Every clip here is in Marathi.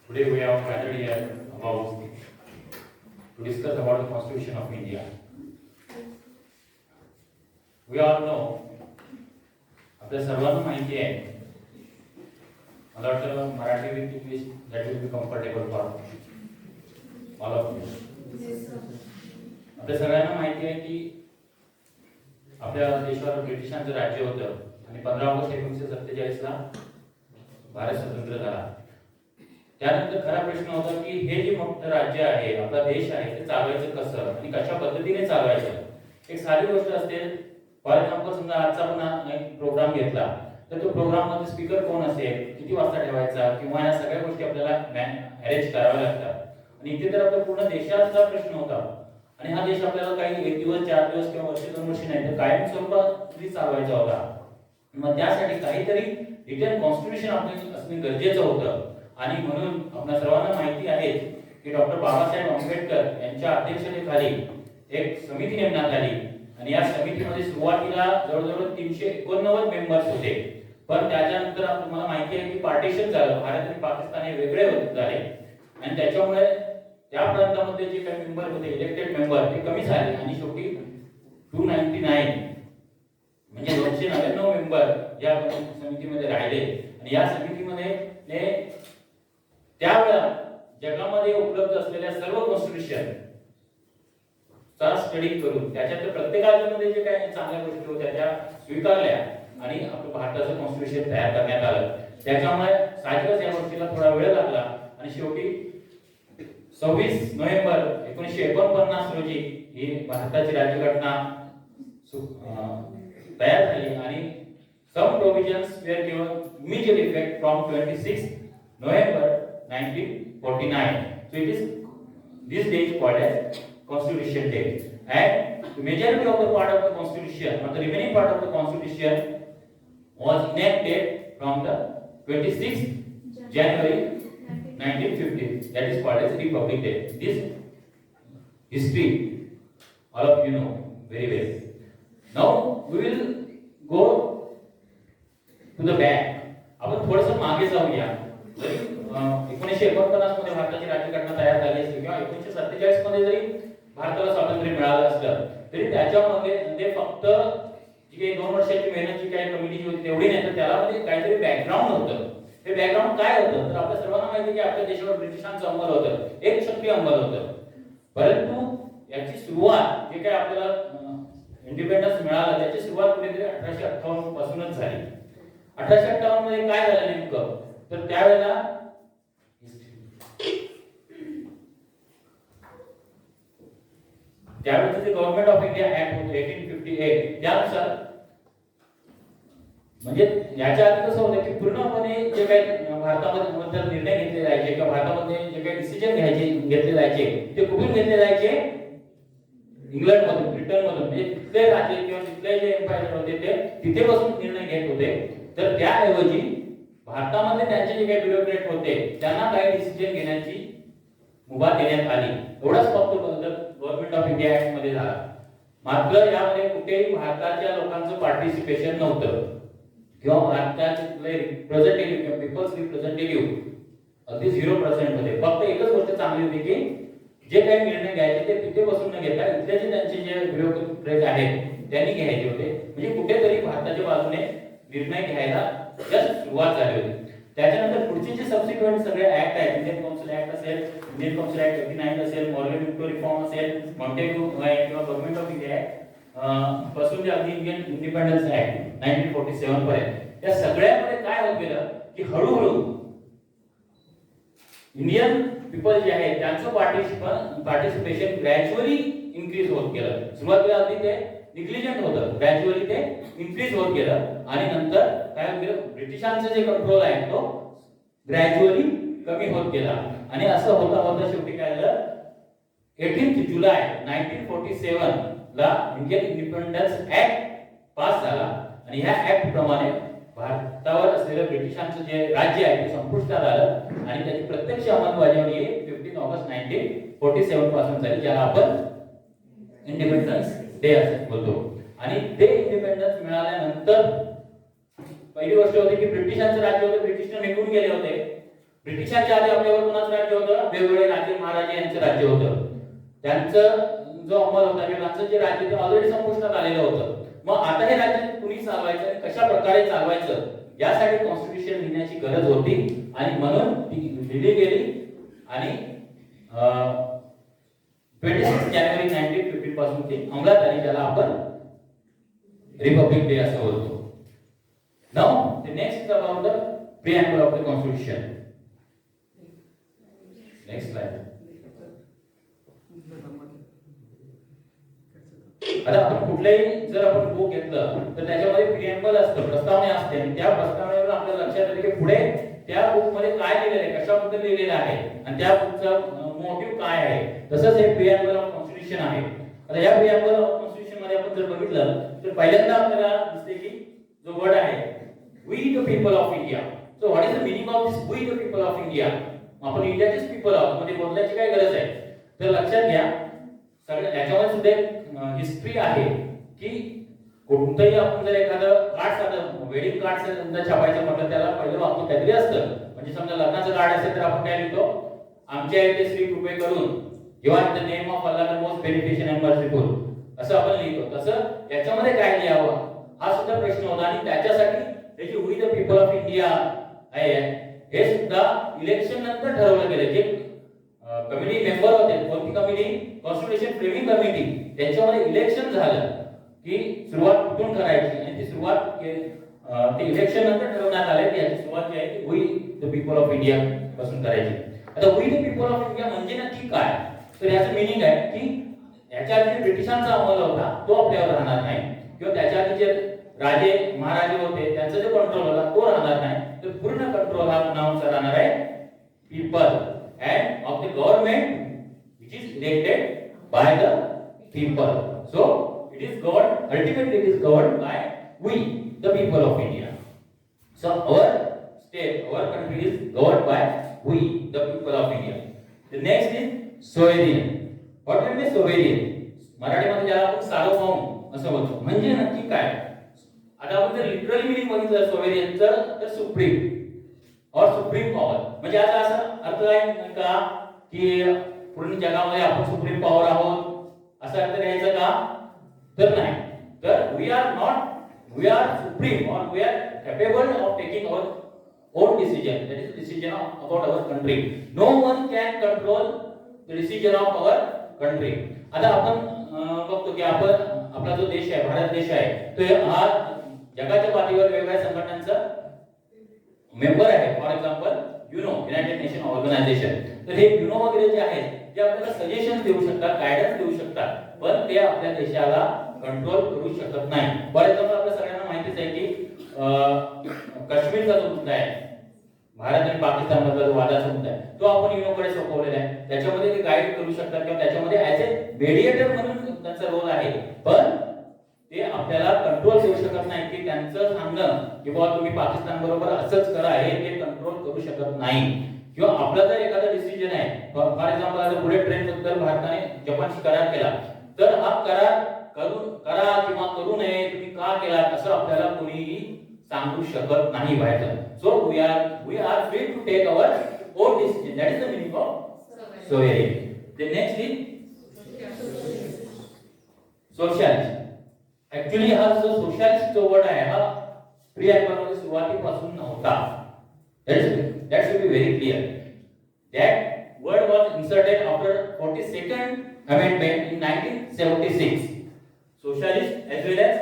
Today we have gathered here about to discuss about the Constitution of India. We all know आपल्या सर्वांना माहिती आहे. मला वाटतं Marathi with English that will be comfortable for all of you. आपल्या सगळ्यांना माहिती आहे की आपल्या देशावर ब्रिटिशांचं राज्य होतं आणि 15 ऑगस्ट 1947 ला भारत स्वतंत्र झाला. त्यानंतर खरा प्रश्न होता की हे जे मोठं राज्य आहे, आपला देश आहे, ते चालवायचं कसं आणि कशा पद्धतीने चालवायचं. एक साधी गोष्ट असते. फॉर एक्झाम्पल समजा आजचा आपण एक प्रोग्राम घेतला तर तो प्रोग्राम मध्ये स्पीकर कोण असेल, किती वाजता ठेवायचा, किंवा या सगळ्या गोष्टी आपल्याला अरेंज कराव्या लागतात. आणि इथे तर आपल्या पूर्ण देशाचा प्रश्न होता आणि हा देश आपल्याला काही 1 दिवस 4 दिवस किंवा वर्ष 2 वर्ष नाही तर कायम स्वरूपात चालवायचा होता. मग त्यासाठी काहीतरी रिटन कॉन्स्टिट्यूशन आपल्याला असणे गरजेचं होतं. आणि म्हणून आपल्या सर्वांना माहिती आहे की डॉक्टर बाबासाहेब आंबेडकर यांच्या अध्यक्षतेखाली एक समिती नेमण्यात आली आणि या समितीमध्ये सुरुवातीला जवळजवळ 389 मेंबर्स होते. पण त्याच्यानंतर तुम्हाला माहिती आहे की पार्टिशन झालं, भारत आणि पाकिस्तान हे वेगळे झाले आणि त्याच्यामुळे त्या प्रांतामध्ये जे काही मेंबर होते, इलेक्टेड मेंबर, ते कमी झाले आणि शेवटी 299 म्हणजे 299 मेंबर या समितीमध्ये राहिले. आणि या समितीमध्ये त्यावेळेला जगामध्ये उपलब्ध असलेल्या सर्व कॉन्स्टिट्यूशन चा स्टडी करून त्याच्यात प्रत्येकामध्ये जे काही चांगल्या गोष्टी होत्या त्या स्वीकारल्या आणि आपलं भारताचं कॉन्स्टिट्यूशन तयार करण्यात आलं. त्याच्यामुळे साहजिकच या गोष्टीला थोडा वेळ लागला आणि शेवटी 26 नोव्हेंबर 1949 रोजी ही भारताची राज्यघटना तयार झाली आणि some provisions were given immediate effect from 26 November 1949. So it is this day is called as Constitution Day. And the majority of the part of the Constitution, or the remaining part of the Constitution, was enacted from the 26th January 1950. That is called as Republic Day. This history, all of you know very well. Now we will go to the back. आपण थोडंसं मागे जाऊया. जरी 1949 मध्ये भारताची राज्यघटना तयार झाली असली किंवा 1947 मध्ये जरी भारताला स्वातंत्र्य मिळालं असलं तरी त्याच्यामध्ये ते फक्त जी काही 2 वर्षाची मेहनत जी काही कमिटी होती तेवढी नाही, तर त्याला मध्ये काहीतरी बॅकग्राऊंड होतं. ते बॅकग्राऊंड काय होतं तर आपल्या सर्वांना माहिती की आपल्या देशावर ब्रिटिशांचं अंमल होतं, एक शक्ती अंमल होतं. परंतु याची सुरुवात जे काही आपल्याला इंडिपेंडन्स मिळाला त्याची सुरुवात कुठेतरी 1858 पासूनच झाली. 1858 मध्ये काय झालं नेमकं तर त्यावेळेला त्यावेळेचं जे गव्हर्नमेंट ऑफ इंडिया ऍक्ट होतं 1858 त्यानुसार म्हणजे याच्या आधी कसं होतं की पूर्णपणे जे काही भारतामध्ये निर्णय घेतले जायचे किंवा भारतामध्ये जे काही डिसिजन घेतले जायचे ते कुठून घेतले जायचे, इंग्लंड मधून, ब्रिटन मधून. म्हणजे तिथले राज्य किंवा तिथले जे एम्पायर होते ते तिथे बसून निर्णय घेत होते. तर त्याऐवजी भारतामध्ये त्यांचे जे काही ब्युरोक्रेट होते त्यांना काही डिसिजन घेण्याची मुभा देण्यात आली. एवढाच फक्त बदल गव्हर्नमेंट ऑफ इंडिया ऍक्ट मध्ये झाला. मात्र यामध्ये कुठेही भारताच्या लोकांचं पार्टिसिपेशन नव्हतं किंवा भारताचे रिप्रेझेंटेटिव्ह किंवा पीपल्स रिप्रेझेंटेटिव्ह अगदी 0% मध्ये. फक्त एकच गोष्ट चांगली होती की जे काही निर्णय घ्यायचे ते तिथे बसून न घेता इथले जे त्यांचे जे ब्युरोक्रेट आहेत त्यांनी घ्यायचे होते. म्हणजे कुठेतरी भारताच्या बाजूने निर्णय घ्यायला जस्ट सुरुवात झाली होती. त्याच्यानंतर पुढचे जे सबसिक्वेंट सगळे ऍक्ट आहेत, इंडियन काउन्सिल ऍक्ट असेल, इंडियन काउन्सिल ऍक्ट 89 असेल, मॉर्गन विक्टो रिफॉर्म असेल, मॉन्टेग्यू किंवा गव्हर्नमेंट ऑफ इंडिया ऍक्ट पासून जे अगदी इंडियन इंडिपेंडन्स ऍक्ट 1947 पर्यंत या सगळ्यामध्ये काय होत गेलं की हळूहळू इंडियन पीपल जे आहे त्यांचं पार्टिसिपेशन ग्रॅज्युअली इन्क्रीज होत गेलं. सुरुवातीला अगदी ते निग्लिजंट होतं, ग्रॅज्युअली ते इन्क्रीज होत गेलं आणि नंतर काय होत गेलं, ब्रिटिशांचं जे कंट्रोल आहे तो ग्रॅज्युअली कमी होत गेला. आणि असं होता होता शेवटी काय झालं 18 जुलै 1947 ला इंडियन इंडिपेंडन्स ऍक्ट पास झाला आणि ह्या ऍक्ट प्रमाणे भारतावर असलेलं ब्रिटिशांचं जे राज्य आहे ते संपुष्टात आलं आणि त्याची प्रत्यक्ष अंमलबजावणी 15 ऑगस्ट 1947 पासून झाली, ज्याला आपण इंडिपेंडन्स डे असं बोलतो. आणि ते इंडिपेंडन्स मिळाल्यानंतर पहिली गोष्ट होती की ब्रिटिशांचं राज्य होतं, ब्रिटिशने निघून गेले होते ब्रिटिशांच्या आधी आपल्यावर कोणाचं राज्य होतं? वेगवेगळे राजे महाराजे यांचं राज्य होतं. त्यांचं जो अंमल होता किंवा त्यांचं जे राज्य ते ऑलरेडी संपुष्टात आलेलं होतं. मग आता हे राज्य कुणी चालवायचं आणि कशा प्रकारे चालवायचं यासाठी कॉन्स्टिट्यूशन लिहिण्याची गरज होती आणि म्हणून ती लिहिली गेली आणि 26 जानेवारी 1950 पासून ती अंमलात आली, ज्याला आपण रिपब्लिक डे असं बोलतो. Now the next is about the preamble of the constitution. Next slide. आता आपण कुठल्याही जर आपण बुक घेतलं तर त्याच्यामध्ये प्रिएम्बल असतं, प्रस्तावना असते आणि त्या प्रस्तावनेवर आपल्याला लक्षात येते की पुढे त्या बुक मध्ये काय लिहिलेलं आहे, कशाबद्दल लिहिलेलं आहे आणि त्या बुकचा मोटिव्ह काय आहे. तसंच हे प्रिएम्बल ऑफ कॉन्स्टिट्यूशन आहे. आता या प्रिएम्बल ऑफ कॉन्स्टिट्यूशन मध्ये आपण जर बघितलं तर पहिल्यांदा आपल्याला दिसते की जो वर्ड आहे we the people of India. So what is the meaning of this we the people of India? आपण इंडियाचेच पीपल आहोत म्हणजे बोलण्याची काय गरज आहे? तर लक्षात घ्या सगळ्या याच्यामध्ये सुद्धा हिस्ट्री आहे की कोणतंही आपण जर एखादं कार्ड साधं वेडिंग कार्ड जर छापायचं म्हटलं त्याला पहिलं वाक्य काहीतरी असतं. म्हणजे समजा लग्नाचं कार्ड असेल तर आपण काय लिहितो? आमच्या इथे श्री कृपे करून किंवा the name of Allah the most beneficial and merciful असं आपण लिहितो. तसं याच्यामध्ये काय लिहावं हा सुद्धा प्रश्न होता आणि त्याच्यासाठी त्याची we the people of India आहे हे सुद्धा इलेक्शन नंतर ठरवलं गेलं. जे कमिटी मेंबर होते, कोणती कमिटी? Constitution framing committee. त्यांच्यामध्ये इलेक्शन झालं की सुरुवात कुठून करायची आणि ती सुरुवात ते इलेक्शन नंतर ठरवण्यात आले की याची सुरुवात जी आहे we the people of India पासून करायची. आता we the people of India म्हणजे नक्की काय? तर याचं मीनिंग आहे की याच्या आधी ब्रिटिशांचा अंमल होता तो आपल्यावर राहणार नाही किंवा त्याच्या आधी जे राजे महाराजे होते त्यांचा जो कंट्रोल होता तो राहणार नाही. तर पूर्ण कंट्रोल हा नावाचा राहणार आहे people and of the government which is elected by the people. So it is governed, ultimately it is governed by we the people of India. So our state, our country is governed by we the people of India. The next is sovereign. What do you mean sovereign? मराठीमध्ये ज्याला आपण सार्वभौम असं बोलतो म्हणजे नक्की काय? आता आपण जर लिटरली मीनिंग बघितलं सोव्हरेनचं तर सुप्रीम और सुप्रीम पॉवर म्हणजे आता असं अर्थ आहे का की पूर्ण जगामध्ये आपण सुप्रीम पॉवर आहोत असं अर्थ घ्यायचं का? तर नाही. तर वी आर सुप्रीम और we are capable of taking our own decision. That is decision about our country. No one can control the decision of our country. आता आपण बघतो की आपण आपला जो देश आहे भारत देश आहे तो हा जगाच्या पातळीवर वेगवेगळ्या संघटनांचा मेंबर आहे. For example UNO, United Nation Organization. तर हे युनो वगैरे जे आहेत ते आपल्याला सजेशन देऊ शकतात, गायडन्स देऊ शकतात, पण ते आपल्या देशाला कंट्रोल करू शकत नाही. फॉर एक्झाम्पल आपल्या सगळ्यांना माहितीच आहे की काश्मीरचा जो मुद्दा आहे भारत आणि पाकिस्तान मधला जो वादाचा मुद्दा आहे तो आपण युनोकडे सोपवलेला आहे. त्याच्यामध्ये ते गाईड करू शकतात किंवा त्याच्यामध्ये ऍज ए मेडिएटर म्हणून त्यांचा रोल आहे, पण ते आपल्याला कंट्रोल करू शकत नाही की त्यांचं सांगणं की बाबा तुम्ही पाकिस्तान बरोबर असंच करा हे ते कंट्रोल करू शकत नाही. किंवा आपला जर एखादा डिसिजन आहे फॉर एक्झाम्पल आता बुलेट ट्रेन बद्दल भारताने जपानशी करार केला तर हा करार करा किंवा करू नये तुम्ही का केला असं आपल्याला कोणीही सांगू शकत नाही बाहेर. So we are free to take our own decision. That is the meaning of sovereign. The next is socialist. Actually हा जो सोशलिस्ट जो वर्ड आहे हा प्रिएम्बल मध्ये सुरुवातीपासून नव्हता. That should be very clear. That word was inserted after 42nd amendment in 1976. Socialist as well as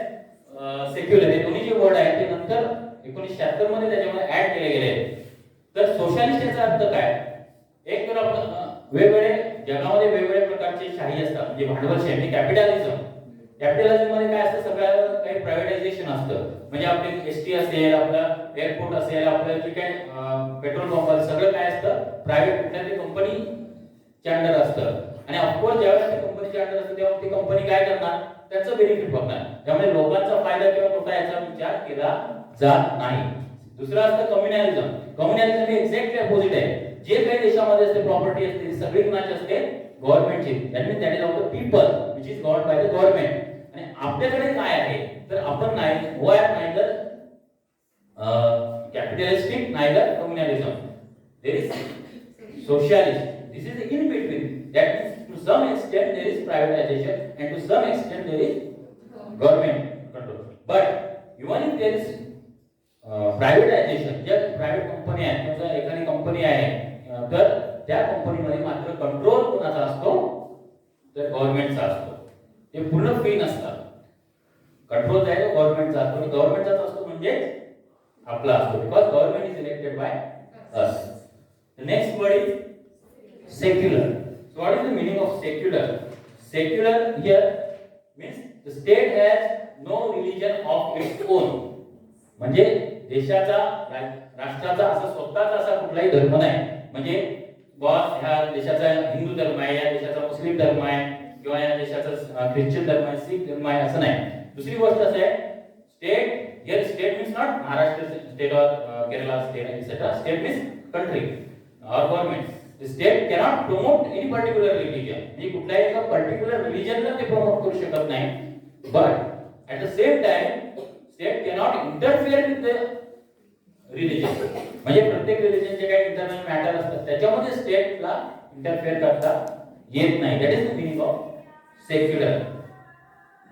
secular हे दोन्ही जे वर्ड आहेत ते नंतर 1976 मध्ये त्याच्यामध्ये ऍड केले गेले. तर सोशलिस्ट याचा अर्थ काय? एक तर आपण वेगवेगळे जगामध्ये वेगवेगळ्या प्रकारचे शाही असतात म्हणजे भांडवलशाही म्हणजे कॅपिटलिझम. कॅपिटलिझम मध्ये काय असतं सगळं काही प्रायव्हेटायझेशन असतं. म्हणजे आपले एसटी असेल, आपलं एअरपोर्ट असेल, आपलं जे काय पेट्रोल पंप असेल सगळं काय असतं प्रायव्हेट कुठल्या तरी कंपनीच्या अंडर असतं. आणि ऑफकोर्स ज्यावेळेस त्या कंपनीच्या अंडर असतं तेव्हा ती कंपनी काय करणार त्याचं बेनिफिट बघणार. त्यामुळे लोकांचा फायदा किंवा तोटा याचा विचार केला जात नाही. दुसरं असतं कम्युनॅलिझम. कम्युनॅलिझम हे एक्झॅक्टली अपोजिट आहे. जे काही देशामध्ये असते प्रॉपर्टी असते सगळी कुणाची असते? गव्हर्नमेंटची. That means that is of the people which is governed by the government. आणि आपल्याकडे काय आहे तर आपण नाही we are neither capitalistic neither communalism. there is socialist. This is in between. That means to some extent there is privatization and to some extent there is government control. But even if there is privatisation, ज्या प्रायव्हेट कंपनी आहेत किंवा एखादी कंपनी आहे तर त्या कंपनीमध्ये मात्र कंट्रोल कोणाचा असतो तर गव्हर्नमेंटचा असतो. ते पूर्ण फ्री नसतात. कंट्रोल जो आहे तो गव्हर्नमेंटचा असतो आणि गव्हर्नमेंटचा असतो म्हणजे आपला असतो, because government is elected by us. The next word is secular. So what is the meaning of secular? Secular here means the state has no religion of its own. म्हणजे देशाचा राष्ट्राचा असा स्वतःचा असा कुठलाही धर्म नाही. म्हणजे बॉस ह्या देशाचा हिंदू धर्म आहे, या देशाचा मुस्लिम धर्म आहे किंवा या देशाचा ख्रिश्चन धर्म आहे, सिख धर्म आहे असं नाही. दुसरी गोष्ट असं आहे state, here state means not Maharashtra state और Kerala state etcetera. State means country और government. The state cannot promote any particular religion. म्हणजे कुठल्याही एका पर्टिक्युलर रिलीजनला ते प्रमोट करू शकत नाही. But at the same time state cannot interfere with the religion. म्हणजे प्रत्येक रिलीजनचे काही इंटरनल मॅटर असतात त्याच्यामध्ये स्टेटला इंटरफेअर करता येत नाही. That is the meaning of secular.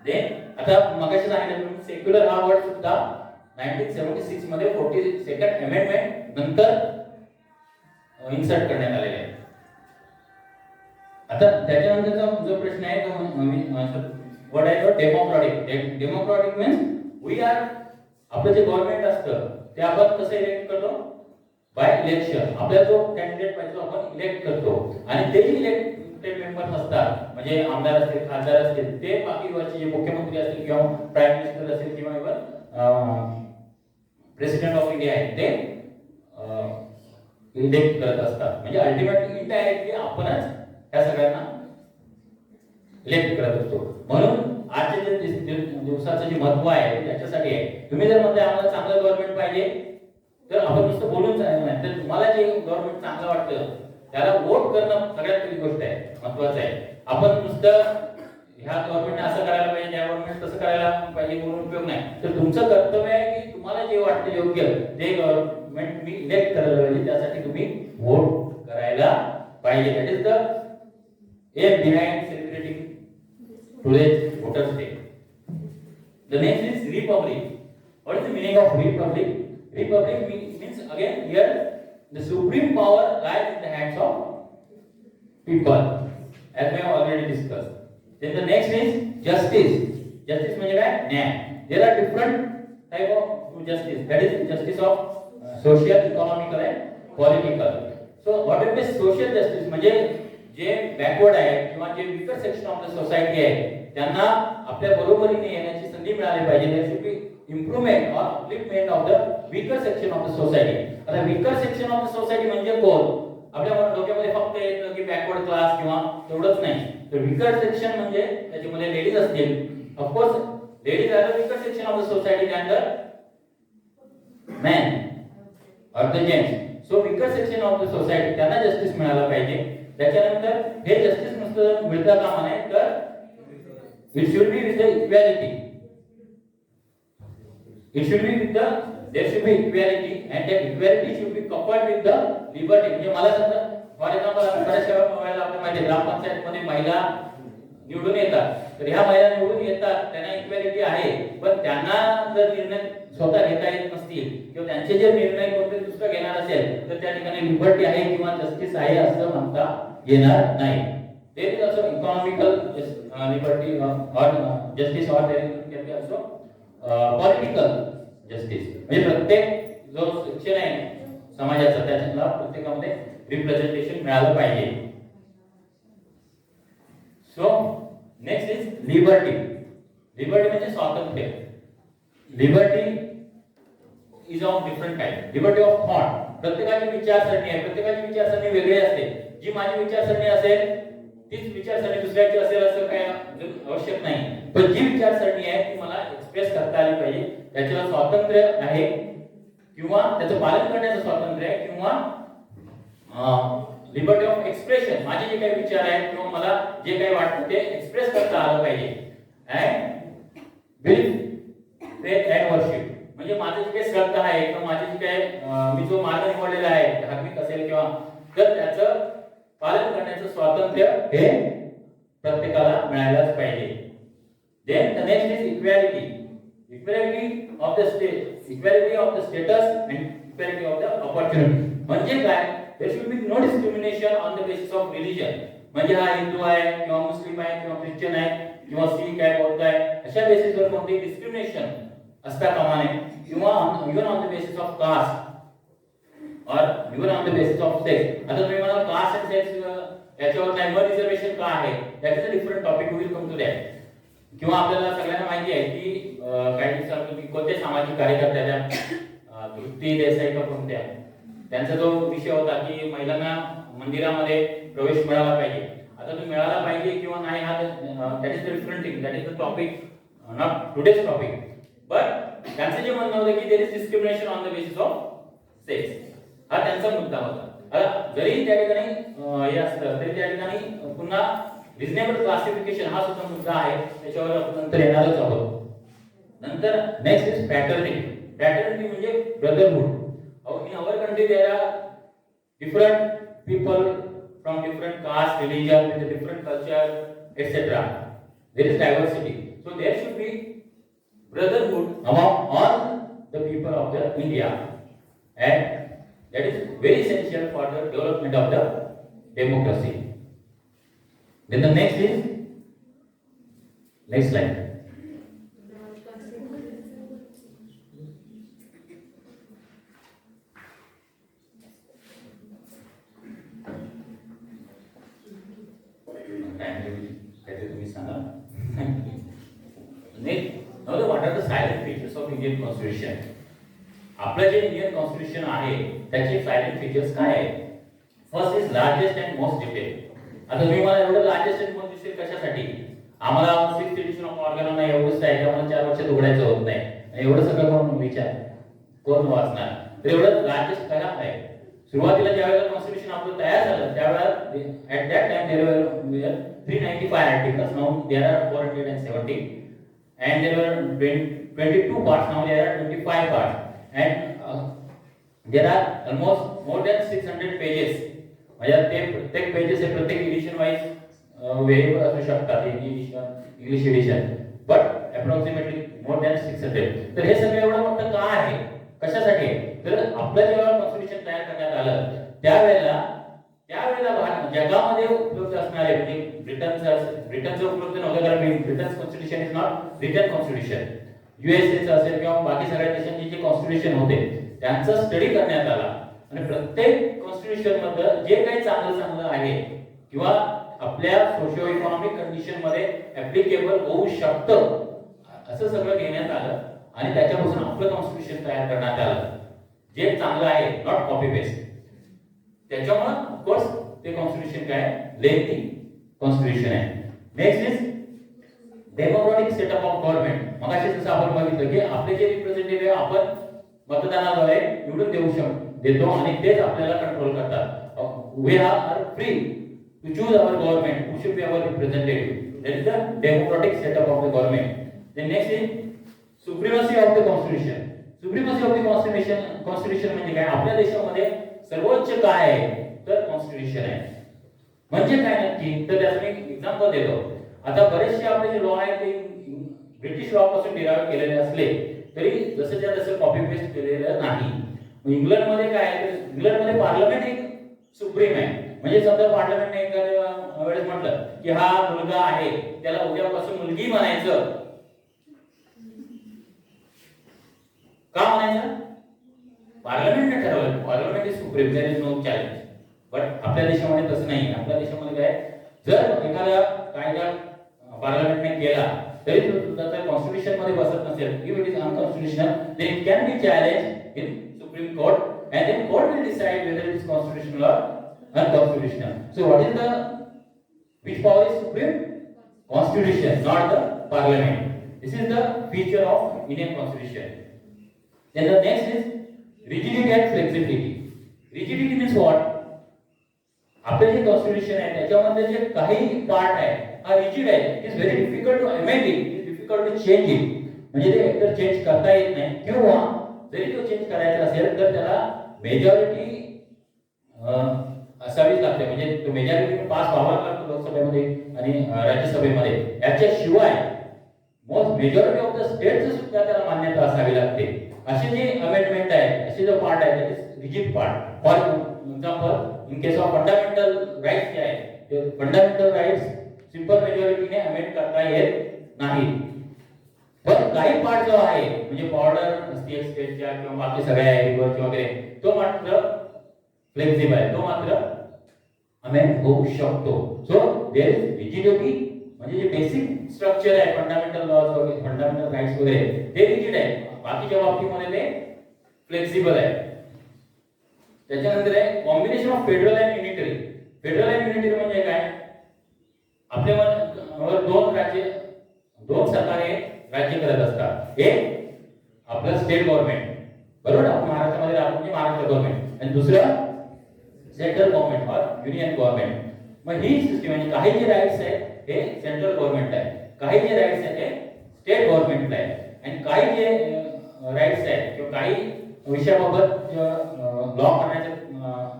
Then आता मगाशी सांगितलं सेक्युलर हा वर्ड सुद्धा 1976 मध्ये 42nd अमेंडमेंट नंतर इन्सर्ट करण्यात आलेला आहे. आता त्याच्यानंतरचा जो प्रश्न आहे तो व्हॉट आहे तो democratic. Democratic means we are, आपलं जे गव्हर्नमेंट असतं ते आपण कसं इलेक्ट करतो बाय इलेक्शन. आपल्याला जो कॅन्डिडेट पाहिजे आपण इलेक्ट करतो आणि ते इलेक्टेड मेंबर्स असतात म्हणजे आमदार असतील, खासदार असतील, ते बाकी वर्षी जे मुख्यमंत्री असतील किंवा प्राईम मिनिस्टर असतील किंवा इव्हन प्रेसिडेंट ऑफ इंडिया आहे ते इलेक्ट करत असतात. म्हणजे अल्टिमेटली इनडायरेक्टली आपणच ह्या सगळ्यांना इलेक्ट करत असतो. म्हणून आजच्या दिवसाचं जे महत्व आहे त्याच्यासाठी आहे. तुम्ही जर म्हणताय आम्हाला चांगलं गव्हर्नमेंट पाहिजे तर आपण नुसतं बोलून चालणार नाही. तर तुम्हाला जे गव्हर्नमेंट चांगलं वाटतं त्याला वोट करणं सगळ्यात पहिली गोष्ट आहे, महत्वाचं आहे. आपण नुसतं ह्या गव्हर्नमेंटने असं करायला पाहिजे, त्या गव्हर्नमेंट तसं करायला पाहिजे बोलून उपयोग नाही. तर तुमचं कर्तव्य आहे की तुम्हाला जे वाटतं योग्य ते गव्हर्नमेंट तुम्ही इलेक्ट करायला पाहिजे, त्यासाठी तुम्ही वोट करायला पाहिजे. That is the aim behind celebrating today's voters day. The next is republic. What is the meaning of republic? Republic means again here the supreme power lies in the hands of people, as we have already discussed. Then the next is justice. Justice म्हणजे काय? न्याय. There are different type of justice. That is justice of social, economical and political. So what is social justice? म्हणजे जे बॅकवर्ड आहे किंवा जे weaker section of the society आहे त्यांना आपल्या बरोबरीने येण्याची संधी मिळाली पाहिजे. देयर शुड बी इम्प्रूव्हमेंट और upliftment of the weaker section of the society. आता weaker section of the society म्हणजे कोण? आपल्या डोक्यामध्ये फक्त येतं की बॅकवर्ड क्लास किंवा तेवढंच नाही. तर वीकर सेक्शन म्हणजे त्याच्यामध्ये लेडीज असतील. Of course ladies are the weaker section of the society and the man और the gents. So weaker section of the society त्यांना जस्टिस मिळायला पाहिजे. त्याच्यानंतर हे जस्टिस नुसतं मिळता कामा नये तर it should be with the equality. It should be with the there should be equality and that equality should be coupled with the liberty. म्हणजे मला समजा फॉर एक्झाम्पल आपण बऱ्याचशा वेळेला आपल्या माहिती ग्रामपंचायत मध्ये महिला निवडून येतात. तर ह्या महिला निवडून येतात त्यांना इक्वॅलिटी आहे, पण त्यांना जर निर्णय स्वतः घेता येत नसतील किंवा त्यांचे जे निर्णय कोणते दुसरं घेणार असेल तर त्या ठिकाणी लिबर्टी आहे किंवा जस्टिस आहे असं म्हणता येणार नाही. There is also economical liberty और जस्टिस और there is also political justice. म्हणजे प्रत्येक जो सेक्शन आहे समाजाचा त्याच्याला प्रत्येकामध्ये रिप्रेझेंटेशन मिळालं पाहिजे. So next is liberty. Liberty म्हणजे स्वातंत्र्य. Liberty is of different kind. Liberty of thought. प्रत्येकाची विचारसरणी आहे, प्रत्येकाची विचारसरणी वेगळी असते. जी माझी विचारसरणी असेल तीच विचारसरणी दुसऱ्याची असेल असं काय आवश्यक नाही. पण जी विचारसरणी आहे ती मला एक्सप्रेस करता आली पाहिजे. त्याच्याला स्वातंत्र्य आहे किंवा त्याचं पालन करण्याचं स्वातंत्र्य आहे किंवा लिबर्टी ऑफ एक्सप्रेशन. माझे जे काही विचार आहेत किंवा मला जे काही वाटतं ते एक्सप्रेस करता आलं पाहिजे. And belief, faith and worship. म्हणजे माझं जे काही श्रद्धा आहे किंवा माझे जे काही मी जो मार्ग निवडलेला आहे धार्मिक असेल किंवा तर त्याचं पालन करण्याचं स्वातंत्र्य हे प्रत्येकाला मिळायलाच पाहिजे. Then the next is equality. Equality of the state, equality of the status and equality of the opportunity. म्हणजे काय? There should be no discrimination on the basis of religion. म्हणजे हा हिंदू आहे किंवा मुस्लिम आहे किंवा ख्रिश्चन आहे किंवा सिख आहे बौद्ध आहे अशा बेसिसवर कोणतेही डिस्क्रिमिनेशन असता कामा नये किंवा even on the basis of caste और even on the basis of sex. आता तुम्ही मला कास्ट अँड सेक्स याच्यावर नाही मग रिझर्वेशन का आहे that is a different topic, we will come to that. किंवा आपल्याला सगळ्यांना माहिती आहे की काही दिवसांपूर्वी कोणते सामाजिक कार्यकर्त्याच्या तृप्ती देसाई का कोणत्या त्यांचा जो विषय होता की महिलांना मंदिरामध्ये प्रवेश मिळाला पाहिजे. आता तो मिळाला पाहिजे किंवा नाही हा that is the different thing, that is the topic, not today's topic. But त्यांचं जे म्हणणं होतं की there is discrimination on the basis of sex, हा त्यांचा मुद्दा होता. आता जरी त्या ठिकाणी हे असतं तरी त्या ठिकाणी पुन्हा रिजनेबल क्लासिफिकेशन हा सुद्धा मुद्दा आहे, त्याच्यावर आपण नंतर येणारच आहोत. नंतर नेक्स्ट इज फ्रॅटर्निटी. फ्रॅटर्निटी म्हणजे brotherhood. In our country there are different people from different caste, religion, with a different culture, etc. There is diversity. So there should be brotherhood among all the people of the India, and that is very essential for the development of the democracy. Then the next is next slide. What are the silent features of Indian Constitution? आपलं जे इंडियन कॉन्स्टिट्यूशन आहे त्याचे सायलेंट फीचर्स काय आहेत? First is largest and most detail. आता तुम्ही मला एवढं लार्जेस्ट अँड मोस्ट डिटेल कशासाठी? आम्हाला 6th एडिशन ऑफ ऑर्गन नाही एवढंच आहे की आम्हाला 4 वर्षात उघडायचं होत नाही, एवढं सगळं कोण विचार कोण वाचणार? तर एवढं लार्जेस्ट काय आहे? सुरुवातीला ज्यावेळेला कॉन्स्टिट्यूशन आपलं तयार झालं त्यावेळेला at that time there were 395 articles, now there are 470 and there were 22 parts, now there are 25 parts, and there are almost more than 600 pages. म्हणजे ते प्रत्येक पेजेस हे प्रत्येक एडिशन वाइज व्हेरिएबल असू शकतात, English edition, but approximately more than 600. तर हे सगळं एवढं मोठं का आहे, कशासाठी आहे? तर आपलं जेव्हा कॉन्स्टिट्यूशन तयार करण्यात आलं त्यावेळेला जगामध्ये उपलब्ध असणारे म्हणजे ब्रिटनचं उपलब्ध नव्हतं, कारण Britain's constitution is not Britain constitution. युएसएचं असेल किंवा बाकी सगळ्या देशांचे जे कॉन्स्टिट्यूशन होते त्यांचा स्टडी करण्यात आला आणि प्रत्येक कॉन्स्टिट्यूशन मध्ये जे काही चांगलं आहे किंवा आपल्या सोशिओ इकॉनॉमिक कंडिशन मध्ये ऍप्लिकेबल होऊ शकतं असं सगळं घेण्यात आलं आणि त्याच्यापासून आपलं कॉन्स्टिट्यूशन तयार करण्यात आलं जे चांगलं आहे, नॉट कॉपी पेस्ट. त्याच्यामुळे ऑफकोर्स ते कॉन्स्टिट्यूशन काय लेंथी कॉन्स्टिट्यूशन आहे. Next is democratic setup of government. मगाशी जसं आपण बघितलं की आपले जे रिप्रेझेंटेटिव्ह आपण मतदानाद्वारे निवडून देतो आणि तेच आपल्याला कंट्रोल करतात. We are free to choose our government who should be our representative. That is the democratic setup of the government. Then next is supremacy of the constitution. Supremacy of the constitution म्हणजे काय? आपल्या देशामध्ये सर्वोच्च काय आहे तर कॉन्स्टिट्यूशन आहे. म्हणजे काय नक्की? तर त्याचं मी एक्झाम्पल देतो. आता बरेचसे आपले जे लॉ आहेत ते ब्रिटिश लॉ पासून डिराइव्ह केलेले असले तरी जसंच्या तसं कॉपी पेस्ट केलेलं नाही. इंग्लंडमध्ये काय आहे? इंग्लंडमध्ये पार्लमेंट एक सुप्रीम आहे. म्हणजे समजा पार्लमेंटने एखाद्या वेळेस म्हटलं की हा मुलगा आहे त्याला उद्यापासून मुलगी म्हणायचं, का म्हणायचं? पार्लमेंटने ठरवलं. Parliament is supreme, there is no challenge. But आपल्या देशामध्ये तसं नाही. आपल्या देशामध्ये काय, जर एखादा कायदा पार्लमेंटने केला तरी तो त्याचा कॉन्स्टिट्यूशन मध्ये बसत नसेल, if it is unconstitutional, then it can be challenge in supreme court and then court will decide whether it is constitutional or unconstitutional. So what is the which power is supreme? Constitution, not the parliament. This is the feature of Indian constitution. Then the next is rigidity and flexibility. Rigidity means what? आपले जे कॉन्स्टिट्यूशन आहे त्याच्यामध्ये जे काही पार्ट आहे हा रिजिड आहे. It is very difficult to amend it, it is difficult to change it. म्हणजे ते एकतर चेंज करता येत नाही किंवा जरी तो चेंज करायचा असेल तर त्याला मेजॉरिटी असावीच लागते, म्हणजे तो मेजॉरिटी पास व्हावा लागतो लोकसभेमध्ये आणि राज्यसभेमध्ये. याच्याशिवाय most majority of the states सुद्धा त्याला मान्यता असावी लागते. असे जे अमेंडमेंट आहे, असे जो पार्ट आहे that is rigid part. For example in case of fundamental rights जे आहे ते फंडामेंटल राईट्स सिंपल मेजॉरिटीने अमेंड करता येत नाही. पण काही पार्ट जो आहे म्हणजे बॉर्डर स्टेटच्या किंवा बाकी सगळ्या रिव्हरचे वगैरे तो मात्र फ्लेक्सिबल आहे, तो मात्र अमेंड होऊ शकतो. सो देयर इज रिजिडिटी, म्हणजे जे बेसिक स्ट्रक्चर आहे फंडामेंटल लॉज वगैरे फंडामेंटल राईट्स वगैरे ते रिजिड आहे, बाकीच्या बाबतीमध्ये ते फ्लेक्सिबल आहे. त्याच्यानंतर आहे combination of federal and unitary. Federal and unitary म्हणजे काय, आपल्यावर दोन सरकारे राज्य करत असतात. एक आपलं स्टेट गव्हर्नमेंट, बरोबर, आपण महाराष्ट्रामध्ये राहतो म्हणजे महाराष्ट्र गव्हर्नमेंट, आणि दुसरं central government or union government. मग ही सिस्टम म्हणजे काही जे राईट्स आहेत हे सेंट्रल गव्हर्नमेंट आहे, काही जे राईट्स आहेत ते स्टेट गव्हर्नमेंटला आहे, आणि काही जे राईट्स आहेत किंवा काही विषयाबाबत लॉ करण्याचे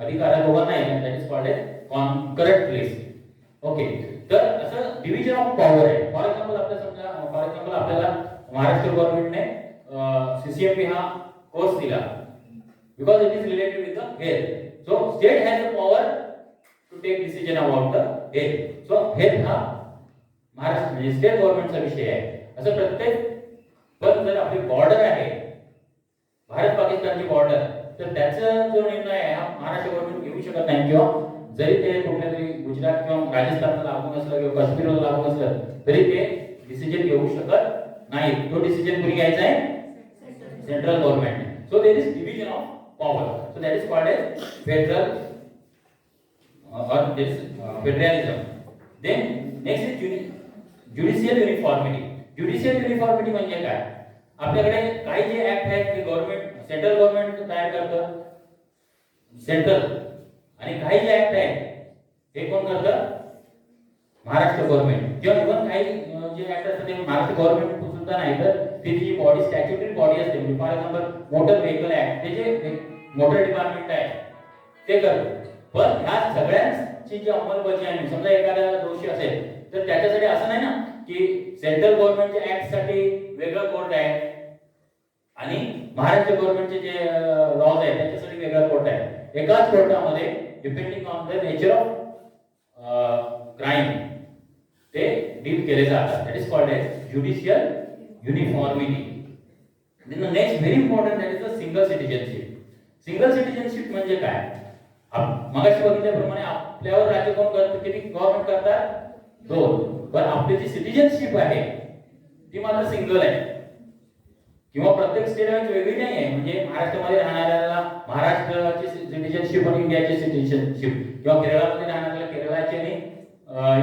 अधिकार आहे दोघांना आहे, that is called as concurrent place. Okay, तर असं डिव्हिजन ऑफ पॉवर आहे. फॉर एक्झाम्पल आपल्याला महाराष्ट्र गव्हर्नमेंटने सीसीएमपी हा कोर्स दिला because it is related with the health. So state has the power to take decision about the health. So health हा महाराष्ट्र म्हणजे स्टेट गव्हर्नमेंटचा विषय आहे. असं प्रत्येक, पण जर आपली बॉर्डर आहे भारत पाकिस्तानची बॉर्डर, तर त्याचा जो निर्णय आहे हा महाराष्ट्र गव्हर्नमेंट घेऊ शकत नाही, किंवा जरी ते कुठल्या तरी गुजरात किंवा राजस्थानला लागून असलं किंवा काश्मीरला लागून असलं तरी ते डिसिजन घेऊ शकत नाही. तो डिसिजन कोणी घ्यायचा आहे, central government. So there is division of power. So that is called as federal or this federalism. Then next is judicial uniformity. Judicial uniformity म्हणजे काय, आपल्याकडे काही जे ऍक्ट आहेत ते गव्हर्नमेंट सेंट्रल गव्हर्नमेंट तयार करतं सेंट्रल, आणि काही जे ऍक्ट आहेत हे कोण करतं, महाराष्ट्र गव्हर्नमेंट. किंवा इव्हन काही जे ऍक्ट असतात ते महाराष्ट्र गव्हर्नमेंट सुद्धा नाही, तर ती जी बॉडी स्टॅच्युटरी बॉडी असते, म्हणजे for example motor vehicle act, ते जे मोटर डिपार्टमेंट आहे ते करतं. पण ह्या सगळ्यांची जी अंमलबजावणी, समजा एखादा दोषी असेल तर त्याच्यासाठी असं नाही ना की सेंट्रल गव्हर्नमेंटच्या ऍक्ट साठी वेगळं कोर्ट आहे आणि महाराष्ट्र गव्हर्नमेंटचे जे लॉज आहेत त्याच्यासाठी वेगळा कोर्ट आहे. एकाच कोर्टामध्ये depending on the nature of crime ते डील केले जातात. That is called as judicial uniformity. Then the next very important that is the single citizenship. Single citizenship म्हणजे काय, मगाशी बघितल्याप्रमाणे आपल्यावर राज्य कोण करतं, किती गव्हर्नमेंट करतात, दोन. पण आपली जी सिटीजनशिप आहे ती मात्र सिंगल आहे, किंवा प्रत्येक स्टेट वेगळी नाही आहे. म्हणजे महाराष्ट्रामध्ये राहणाऱ्याला महाराष्ट्राची सिटीजनशिप आणि इंडियाची सिटीजनशिप, किंवा केरळामध्ये राहणाऱ्याला केरळाची आणि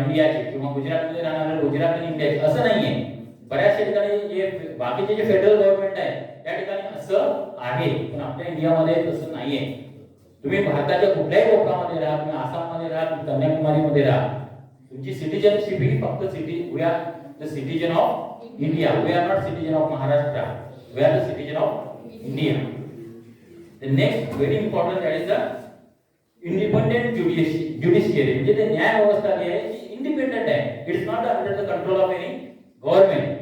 इंडियाची, किंवा गुजरातमध्ये राहणाऱ्याला गुजरात आणि इंडियाची, असं नाहीये. बऱ्याचशा ठिकाणी जे बाकीचे जे फेडरल गव्हर्नमेंट आहे त्या ठिकाणी असं आहे, पण आपल्या इंडियामध्ये तसं नाहीये. तुम्ही भारताच्या कुठल्याही कोपऱ्यामध्ये राहा, तुम्ही आसाममध्ये राहा, कन्याकुमारीमध्ये राहा, तुमची सिटीजनशिप ही फक्त we are the citizen of India, we are not citizen of Maharashtra, we are the citizen of India. The next very important that is the independent judiciary. म्हणजे ते न्याय व्यवस्था जी आहे ती इंडिपेंडेंट आहे, it is not under the control of any government.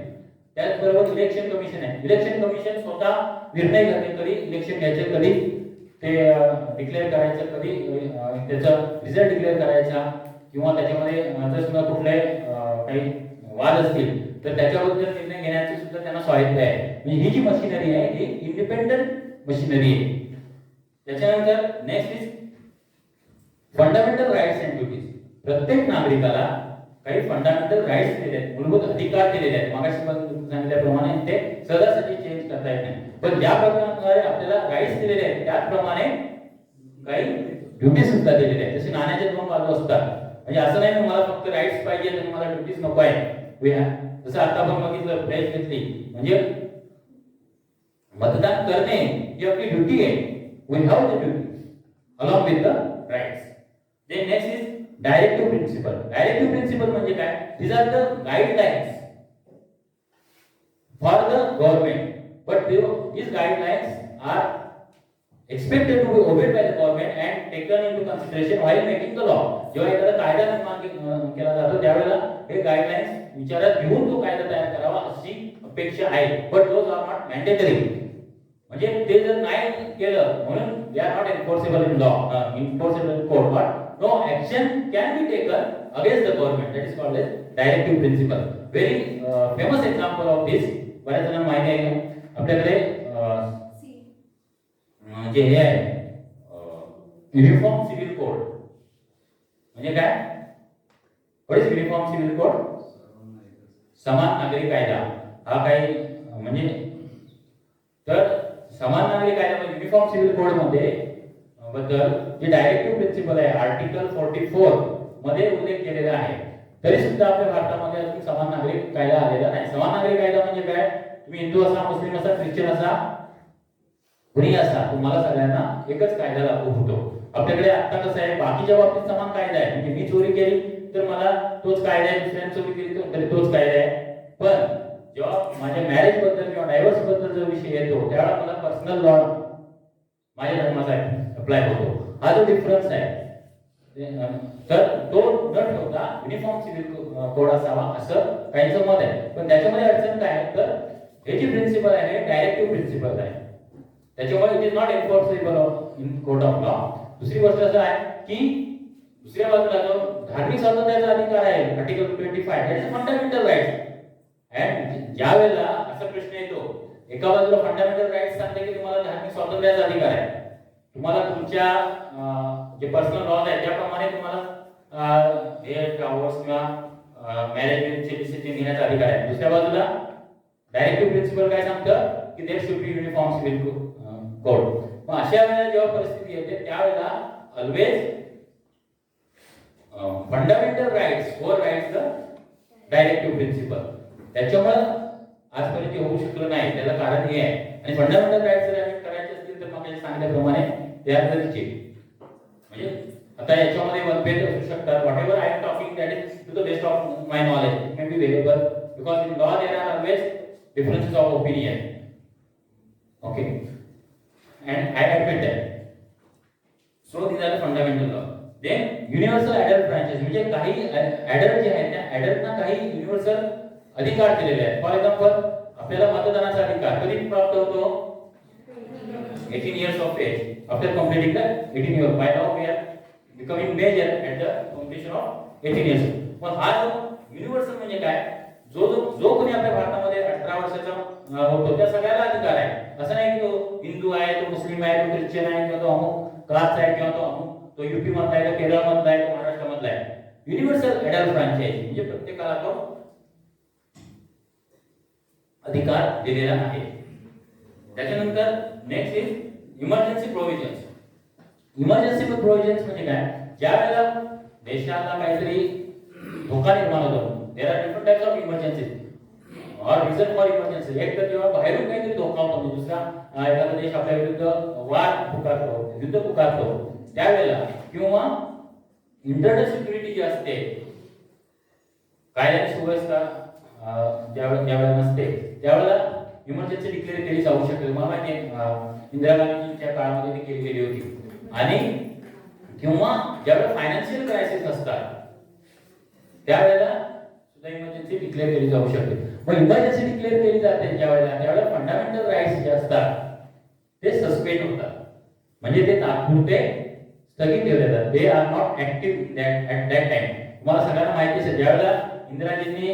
त्याचबरोबर इलेक्शन कमिशन आहे, इलेक्शन कमिशन स्वतः निर्णय घेते कधी इलेक्शन घ्यायचे, कधी ते डिक्लेअर करायचं, कधी त्याचा रिझल्ट डिक्लेअर करायचा, किंवा त्याच्यामध्ये जर समजा कुठले काही वाद असतील तर त्याच्याबद्दल निर्णय घेण्याची सुद्धा त्यांना स्वायत्ता आहे. म्हणजे ही जी मशिनरी आहे ही इंडिपेंडंट मशिनरी आहे. त्याच्यानंतर next is fundamental rights and duties. प्रत्येक नागरिकाला काही फंडामेंटल राईट्स दिलेले आहेत, मूलभूत अधिकार दिलेले आहेत. मागाशी सांगितल्याप्रमाणे ते सहजासहजी चेंज करता येत नाही, पण ज्या प्रकारे आपल्याला राईट्स दिलेले आहेत त्याचप्रमाणे काही ड्युटी सुद्धा दिलेल्या आहेत. जसे नाण्याचे दोन बाजू असतात, म्हणजे असं नाही की मला फक्त राईट्स पाहिजे आणि मला ड्युटीज नको आहे. जसं आता आपण बघितलं प्रेस घेतली, म्हणजे मतदान करणे ही आपली ड्युटी आहे. We have the duty along with the rights. Then next is directive principle. Directive principle म्हणजे काय, these are the guidelines for the government, but these guidelines are expected to be obeyed by the government and taken into consideration while making the law. जेव्हा एखादा कायदा निर्माण केला जातो त्यावेळेला हे गाईडलाईन्स विचारात घेऊन तो कायदा तयार करावा अशी अपेक्षा आहे. But those are not mandatory. म्हणजे ते जर नाही केलं म्हणून they are not enforceable in law, enforceable in court, but no action can be taken against the government. That is called as directive principle. Very famous example of this बऱ्याच जणांना माहिती आहे. आपल्याकडे जे हे आहे युनिफॉर्म सिव्हिल कोड म्हणजे काय? What is uniform civil code? समान नागरी कायदा. हा काही म्हणजे तर समान नागरी कायदा म्हणजे युनिफॉर्म सिव्हिल कोड मध्ये बद्दल जे डायरेक्टिव्ह प्रिन्सिपल आहे आर्टिकल 44 मध्ये उल्लेख केलेला आहे. तरी सुद्धा आपल्या भारतामध्ये अजून समान नागरी कायदा आलेला नाही. समान नागरी कायदा म्हणजे काय? तुम्ही हिंदू असा, मुस्लिम असा, ख्रिश्चन असा, कुणी असा, तुम्हाला सगळ्यांना एकच कायदा लागू होतो. आपल्याकडे आता कसं आहे, बाकीच्या बाबतीत समान कायदा आहे. म्हणजे मी चोरी केली तर मला तोच कायदा आहे, दुसऱ्याने चोरी केली तर तोच कायदा आहे. पण जेव्हा माझ्या मॅरेज बद्दल किंवा डायव्हर्स बद्दल जो विषय येतो त्यावेळेला मला पर्सनल लॉ माझ्या धर्माचा अप्लाय होतो. हा जो डिफरन्स आहे तर तो न ठेवता युनिफॉर्म सिव्हिल कोड असावा असं काहींचं मत आहे. पण त्याच्यामध्ये अडचण काय आहे तर हे जे प्रिन्सिपल आहे हे डायरेक्टिव्ह प्रिन्सिपल आहे. त्याच्यामुळे it is not enforceable in court of law. दुसरी गोष्ट असं आहे की दुसऱ्या बाजूला जो धार्मिक स्वातंत्र्याचा अधिकार आहे article 25 that is fundamental rights. And ज्या वेळेला असा प्रश्न येतो, एका बाजूला फंडामेंटल राईट्स सांगते की तुम्हाला धार्मिक स्वातंत्र्याचा अधिकार आहे, तुम्हाला तुमच्या जे पर्सनल लॉज आहेत त्याप्रमाणे तुम्हाला हे डायव्होर्स किंवा मॅरेजचे डिसिजन घेण्याचा अधिकार आहे. दुसऱ्या बाजूला डायरेक्टिव्ह प्रिन्सिपल काय सांगतं की there should be uniform civil code. मग अशा वेळेला जेव्हा परिस्थिती येते त्यावेळेला always fundamental rights over rights the directive principle. त्याच्यामुळे आजपर्यंत होऊ शकलं नाही. त्याला कारण हे आहे. आणि फंडामेंटल राईट्स जर ऍक्ट करायचे असतील तर मग सांगितल्याप्रमाणे ते आर गरजेचे. म्हणजे आता याच्यामध्ये मतभेद असू शकतात. Whatever I am talking that is to the best of my knowledge can be variable because in law there are always differences of opinion. Okay, and I admit that. So these are the fundamental law. Then universal adult branches म्हणजे काही adult जे आहेत त्या adultना काही universal अधिकार दिलेले आहेत. फॉर एक्झाम्पल आपल्याला मतदानाचा अधिकार कधी प्राप्त होतो? 18 years of age. After completing the 18 years, by now we are becoming major at the completion of 18 years. पण हा जो युनिव्हर्सल म्हणजे काय? जो कोणी आपल्या भारतामध्ये 18 वर्षाचा होतो त्या सगळ्याला अधिकार आहे. असं नाही की तो हिंदू आहे, तो मुस्लिम आहे, तो ख्रिश्चन आहे, किंवा तो अमुक कास्ट आहे, किंवा तो अमुक तो यूपी मधला आहे, तो केरळ मधला आहे, तो महाराष्ट्र मधला आहे. युनिव्हर्सल ऍडल्ट फ्रँचाइज म्हणजे प्रत्येकाला तो अधिकार दिलेला आहे. त्याच्यानंतर next is emergency provisions. Emergency provisions म्हणजे काय? ज्या वेळेला देशाला काहीतरी धोका निर्माण होतो, there are different types of emergencies or reason for emergency. एक तर जेव्हा बाहेरून काहीतरी धोका होतो, दुसरा एखादा देश आपल्या विरुद्ध वार पुकारतो, युद्ध पुकारतो त्यावेळेला, किंवा इंटरनल सिक्युरिटी जी असते कायद्याची सुव्यवस्था ज्यावेळेला नसते त्यावेळेला इमर्जन्सी डिक्लेअर केली जाऊ शकते. मला माहिती आहे इंदिरा गांधीच्या काळामध्ये ती केली गेली होती. आणि किंवा ज्यावेळेला फायनान्शियल क्रायसिस असतात त्यावेळेला सुद्धा इमर्जन्सी डिक्लेअर केली जाऊ शकते. मग इमर्जन्सी डिक्लेअर केली जाते ज्यावेळेला त्यावेळेला फंडामेंटल राईट्स जे असतात ते सस्पेंड होतात. म्हणजे ते तात्पुरते स्थगित ठेवले जातात. दे are not active at that time. तुम्हाला सगळ्यांना माहिती असेल ज्यावेळेला इंदिराजींनी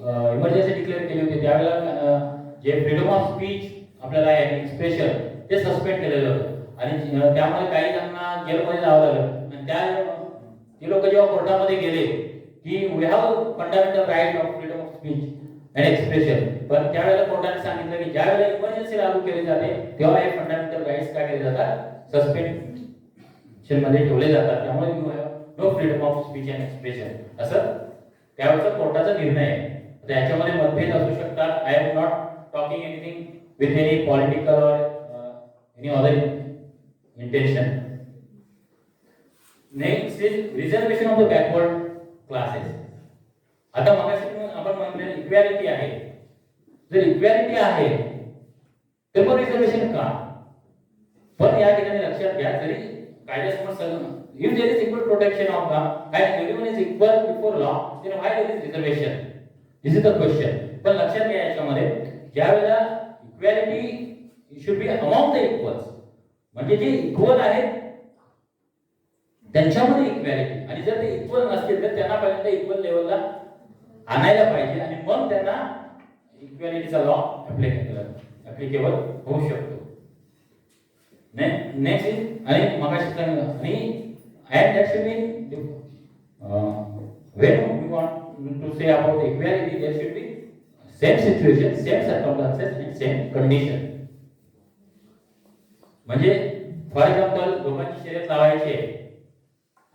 इमर्जन्सी डिक्लेअर केली होती त्यावेळेला जे फ्रीडम ऑफ स्पीच आपल्याला आहे एक्सप्रेशन ते सस्पेंड केलेलं होतं. आणि त्यामुळे काही जणांना जेलमध्ये जावं लागलं. आणि ते लोक जेव्हा कोर्टामध्ये गेले की we have fundamental right of freedom of speech and expression, पण त्यावेळेला कोर्टाने सांगितलं की ज्या वेळेला इमर्जन्सी लागू केली जाते तेव्हा हे फंडामेंटल राईट्स काय केले जातात? सस्पेन्शन मध्ये ठेवले जातात. त्यामुळे you have no freedom of speech and expression असं त्यावेळेचा कोर्टाचा निर्णय आहे. त्याच्यामध्ये मतभेद असू शकतात. I am not talking anything with any political or any other intention. Next is reservation of the backward classes. आता मगाशी आपण म्हणले इक्वॅलिटी आहे. जर इक्वॅलिटी आहे तर मग रिझर्वेशन का? पण या ठिकाणी लक्षात घ्या, जरी कायद्यासमोर सगळं if there is equal protection of law and everyone is equal before law, then why there is reservation? This is the question. पण लक्षात घ्या याच्यामध्ये ज्या वेळेला equality should be among the equals, म्हणजे जे इक्वल आहेत त्यांच्यामध्ये इक्वॅलिटी, आणि जर ते इक्वल नसतील तर त्यांना पहिल्यांदा इक्वल लेवलला आणायला पाहिजे आणि मग त्यांना इक्वॅलिटीचा लॉ ऍप्लिकेबल होऊ शकतो. नेक्स्ट इज आणि मगाशी सांगितलं आणि and that should be when we want to say about equality, there should be same situation, same circumstances and same condition. म्हणजे फॉर एक्झाम्पल दोघांची शर्यत लावायची आहे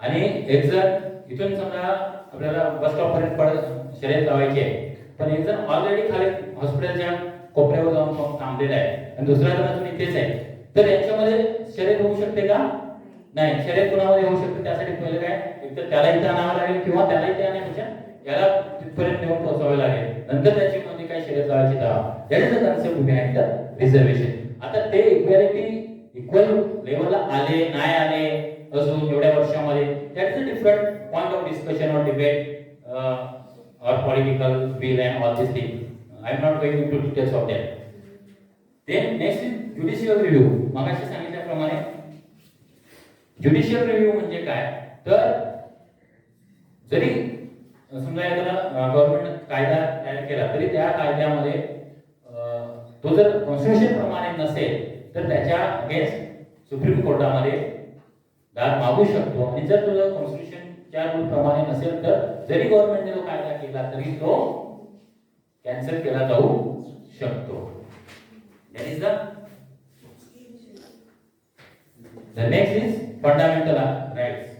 आणि एक जण इथून समजा आपल्याला बस स्टॉप पर्यंत शर्यत लावायची आहे, पण एक जण ऑलरेडी खाली हॉस्पिटलच्या कोपऱ्यावर जाऊन थांबलेला आहे आणि दुसरा जण अजून इथेच आहे, तर यांच्यामध्ये शर्यत होऊ शकते का? नाही. शर्यत कोणामध्ये होऊ शकते? त्यासाठी पहिले काय, एक तर त्याला इथे आणावं लागेल किंवा त्याला इथे आणण्यापेक्षा याला तिथपर्यंत नेऊन पोहोचवावे लागेल, नंतर त्याची मध्ये काय शर्यत लावायची दावा. That is the concept behind the reservation. आता ते इक्वॅलिटी इक्वल लेवलला आले नाही आले अजून एवढ्या वर्षामध्ये, that is a different point of discussion or debate or political will and all this thing. I am not going to details of that. Then next is judicial review. मगाशी सांगितल्याप्रमाणे ज्युडिशियल रिव्ह्यू म्हणजे काय, तर जरी समजा एखादा गव्हर्नमेंट कायदा तयार केला तरी त्या कायद्यामध्ये तो जर कॉन्स्टिट्यूशन प्रमाणे नसेल तर त्याच्या अगेन्स्ट सुप्रीम कोर्टामध्ये दाद मागू शकतो, आणि जर तो कॉन्स्टिट्यूशनच्या रूल प्रमाणे नसेल तर जरी गव्हर्नमेंटने तो कायदा केला तरी तो कॅन्सल केला जाऊ शकतो. That is the next is fundamental rights.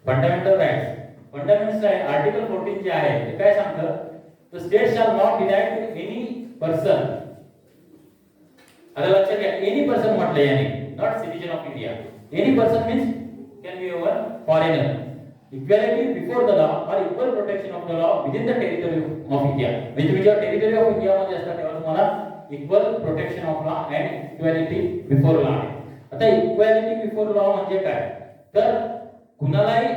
Fundamental rights. Fundamental rights, article 14 जे आहे ते काय सांगतं, the state shall not deny to any person. आता लक्षात घ्या, any person म्हटलं याने, not citizen of India. Any person means can be a foreigner. Equality before the law or equal protection of the law within the territory of India. म्हणजे तुम्ही जेव्हा टेरिटरी ऑफ इंडिया मध्ये असता तेव्हा तुम्हाला equal protection of law and equality before law. आता इक्वॅलिटी बिफोर लॉ म्हणजे काय, तर कुणालाही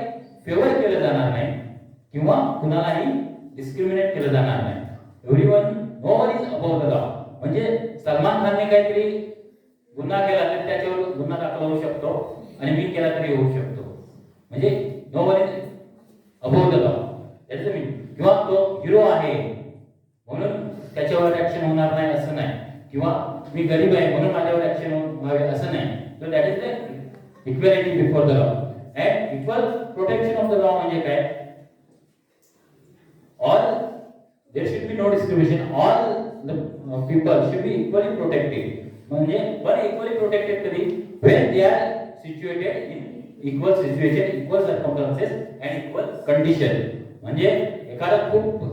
फेवर केलं जाणार नाही किंवा कुणालाही डिस्क्रिमिनेट केलं जाणार नाही. Everyone, no one is above the law. म्हणजे सलमान खानने काहीतरी गुन्हा केला तर त्याच्यावर गुन्हा दाखल होऊ शकतो आणि मी केला तरी होऊ शकतो. म्हणजे no one is above the law, that is mean. किंवा तो हिरो आहे म्हणून त्याच्यावर ऍक्शन होणार नाही असं नाही, किंवा मी गरीब आहे म्हणून माझ्यावर ऍक्शन व्हावे असं नाही. तर that is the equality before the law. And equal protection of the law म्हणजे काय, all there should be no discrimination, all the people should be equally protected. म्हणजे वन इक्वली प्रोटेक्टेड कधी, when they are situated in equal situation, equal circumstances and equal condition. म्हणजे एखादा खूप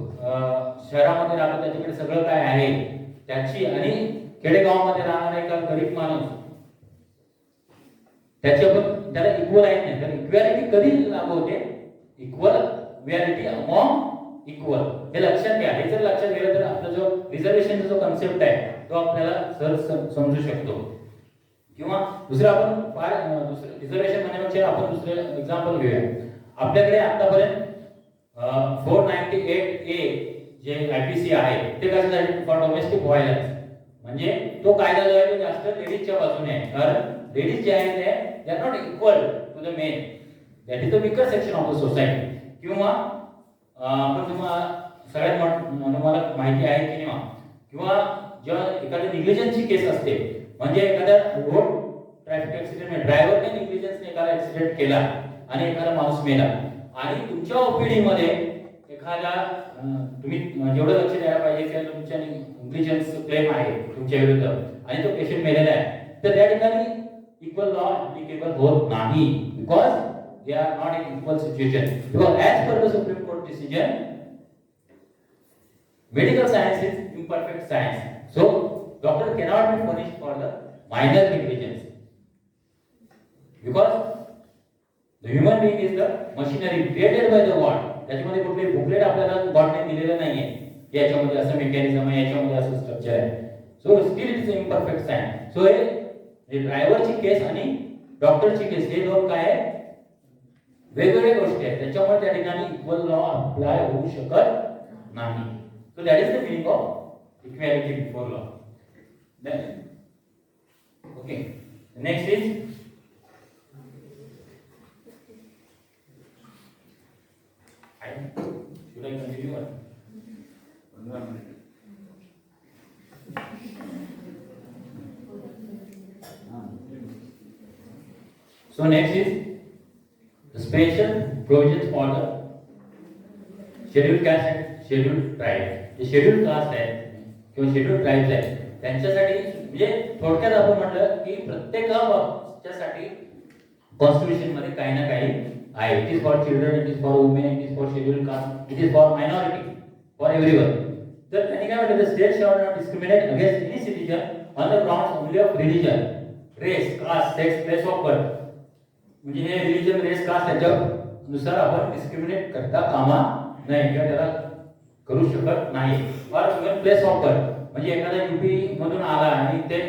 शहरामध्ये राहतो त्याच्याकडे सगळं काय आहे त्याची, आणि खेडेगावामध्ये राहणारा एका गरीब माणूस त्याच्यावर त्याला इक्वल आहे नाही, तर इक्वॅलिटी कधी लागू होते, इक्वल व्हॅलिटी अमॉंग इक्वल. हे लक्षात घ्या. हे जर लक्षात गेलं तर आपला जो रिझर्वेशनचा जो कन्सेप्ट आहे तो आपल्याला सहज समजू शकतो. किंवा दुसरं आपण दुसरं रिझर्वेशन म्हणण्यापेक्षा आपण दुसरं एक्झाम्पल घेऊया. आपल्याकडे आतापर्यंत 498A जे आयपीसी आहे ते कशासाठी, फॉर डोमेस्टिक व्हायलन्स. म्हणजे तो कायदा जो आहे तो जास्त लेडीजच्या बाजूने आहे, कारण लेडीज जे आहेत ते are not equal to the men. That is the weaker section of the society. किंवा आपण तुम्हाला सगळ्यात तुम्हाला माहिती आहे की नाही, किंवा जेव्हा एखाद्या निग्लिजन्सची केस असते, म्हणजे एखाद्या रोड ट्रॅफिक ऍक्सिडेंट ड्रायव्हरने निग्लिजन्सने एखादा ऍक्सिडेंट केला आणि एखादा माणूस मेला, आणि तुमच्या ओपीडीमध्ये एखादा तुम्ही जेवढं लक्ष द्यायला पाहिजे की तुमच्या निग्लिजन्स क्लेम आहे तुमच्या विरुद्ध आणि तो पेशंट मेलेला आहे, तर त्या ठिकाणी इक्वल लॉ ऍप्लिकेबल होत नाही, because they are not in equal situation. Because as per the supreme court decision, medical science is imperfect science, so doctor cannot be punished for the minor negligence, because the human being is the machinery created by the God. त्याच्यामध्ये कुठले बुकलेट आपल्याला गॉडने दिलेलं नाहीये, याच्यामध्ये असं मेकॅनिझम आहे, याच्यामध्ये असं स्ट्रक्चर आहे. So still it is imperfect science. So हे ड्रायव्हरची केस आणि डॉक्टरची केस हे दोन काय आहे, वेगवेगळ्या गोष्टी आहेत. त्याच्यामुळे त्या ठिकाणी इक्वल लॉ अप्लाय होऊ शकत नाही. So that is the meaning of equality before law. Okay, next is should I continue or? So next is the special provisions for the scheduled caste and scheduled tribes. जे scheduled caste आहे किंवा scheduled tribes आहे त्यांच्यासाठी म्हणजे थोडक्यात आपण म्हटलं की प्रत्येकाच्यासाठी कॉन्स्टिट्यूशन मध्ये काही ना काही आहे. It is for children, it is for women, it is for schedule caste, it is for minority, for everyone. तर त्यांनी काय म्हटलं, the state shall not discriminate against any citizen on the grounds only of religion, race, caste, sex, place of birth. म्हणजे हे रिलीजन, रेस, कास्ट याच्यानुसार आपण डिस्क्रिमिनेट करता कामा नाही किंवा त्याला करू शकत नाही. और इवन प्लेस ऑफ बर्थ म्हणजे एखादा यूपी मधून आला आणि ते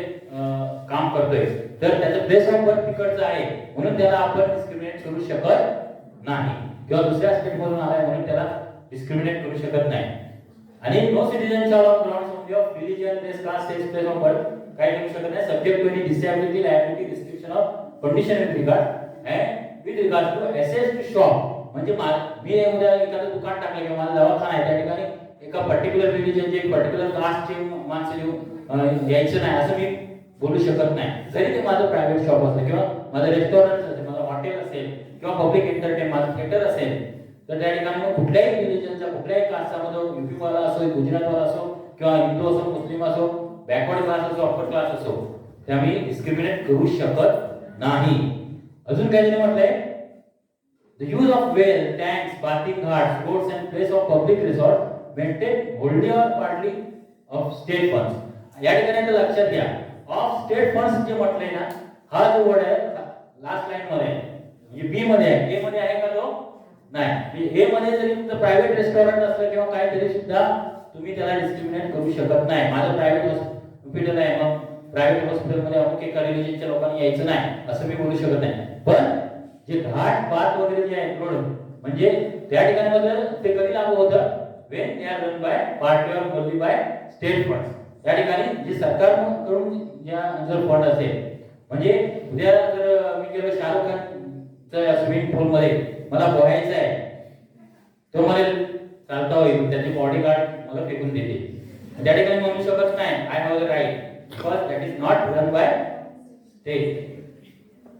काम करतोय तर त्याचं प्लेस ऑफ बर्थ तिकडचं आहे म्हणून त्याला आपण डिस्क्रिमिनेट करू शकत नाही, किंवा दुसऱ्या स्टेट मधून आलाय म्हणून त्याला डिस्क्रिमिनेट करू शकत नाही. आणि no citizen shall on grounds only of religion, race, caste, sex, place of birth काय करू शकत नाही, subject to any disability, liability, restriction of condition with regard and with regard to access to shop. म्हणजे मी उद्या एखादं दुकान टाकलं किंवा माझा दवाखाना आहे त्या ठिकाणी एका पर्टिक्युलर रिलीजनचे, एक पर्टिक्युलर कास्टचे माणसं यायचं नाही असं मी बोलू शकत नाही. जरी ते माझं प्रायव्हेट शॉप असेल किंवा माझं रेस्टॉरंट असेल, माझं हॉटेल असेल किंवा पब्लिक एंटरटेन, माझं थिएटर असेल, तर त्या ठिकाणी मग कुठल्याही रिलीजनचा, कुठल्याही कास्टचा, मग यूपीवाला असो, गुजरातवाला असो किंवा हिंदू असो, मुस्लिम असो, बॅकवर्ड क्लास असो, अपर क्लास असो, ते आम्ही डिस्क्रिमिनेट करू शकत नाही. अजून काय त्यांनी म्हटलंय, the use of well, tanks, bathing ghats, boats and place of public resort maintained wholly or partly of state funds. या ठिकाणी लक्षात घ्या, ऑफ स्टेट फंड्स जे म्हटलंय ना, हा जो वर्ड आहे लास्ट लाईन मध्ये आहे, म्हणजे बी मध्ये आहे. ए मध्ये आहे का तो? नाही. ए मध्ये जरी तुमचं प्रायव्हेट रेस्टॉरंट असलं किंवा काय तरी सुद्धा तुम्ही त्याला डिस्क्रिमिनेट करू शकत नाही. माझं प्रायव्हेट हॉस्पिटल आहे, मग प्रायव्हेट हॉस्पिटलमध्ये अमुक एका रिलीजनच्या लोकांनी यायचं नाही असं मी बोलू शकत नाही. पण जे घाट पात वगैरे जे आहे रोड म्हणजे त्या ठिकाणी मध्ये ते कधी लागू होतं, when they are run by partly or wholly by state funds. त्या ठिकाणी जे सरकारकडून ज्या जर फंड असेल, म्हणजे उद्या जर मी गेलो शाहरुख खानच्या स्विमिंग पूल मध्ये मला पोहायचं आहे, तो मला चालता होईल, त्याची बॉडीगार्ड मला फेकून देते, त्या ठिकाणी म्हणू शकत नाही I have the right because that is not run by state.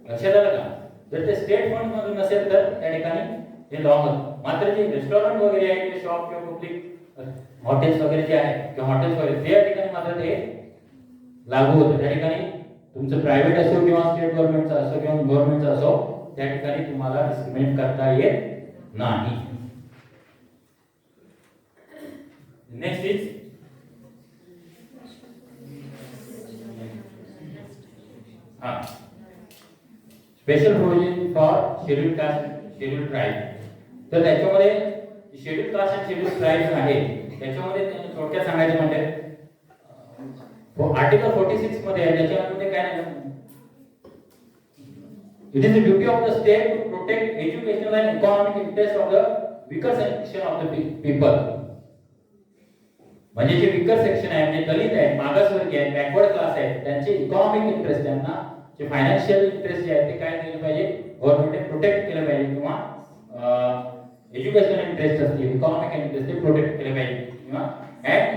लक्षात आलं का? जर ते स्टेट फंड मधून नसेल तर त्या ठिकाणी हे लॉ होतं. मात्र जे रेस्टॉरंट वगैरे आहे किंवा शॉप किंवा पब्लिक हॉटेल्स वगैरे जे आहे किंवा हॉटेल्स वगैरे त्या ठिकाणी मात्र ते लागू होतं. त्या ठिकाणी तुमचं प्रायव्हेट असो किंवा स्टेट गव्हर्नमेंटचं असो किंवा गव्हर्नमेंटचं असो, त्या ठिकाणी तुम्हाला डिस्क्रिमिनेट करता येत नाही. Next is special provision for scheduled caste, scheduled tribe. तर त्याच्यामध्ये शेड्यूल्ड कास्ट आणि शेड्यूल्ड ट्राइब्स आहे, त्याच्यामध्ये थोडक्यात सांगायचं म्हणजे आर्टिकल 46 मध्ये आहे, त्याच्यामध्ये काय नाही, it is the duty of the state to protect educational and economic interest of the weaker section of the people. म्हणजे जे वीकर सेक्शन आहे, म्हणजे दलित आहे, मागासवर्गीय आहे, बॅकवर्ड क्लास आहे, त्यांचे इकॉनॉमिक इंटरेस्ट, त्यांना जे फायनान्शियल इंटरेस्ट जे आहे ते काय केले पाहिजे, गव्हर्नमेंटने प्रोटेक्ट केलं पाहिजे, किंवा एज्युकेशनल इंटरेस्ट असतील, इकॉनॉमिक इंटरेस्ट ते प्रोटेक्ट केले पाहिजे, किंवा and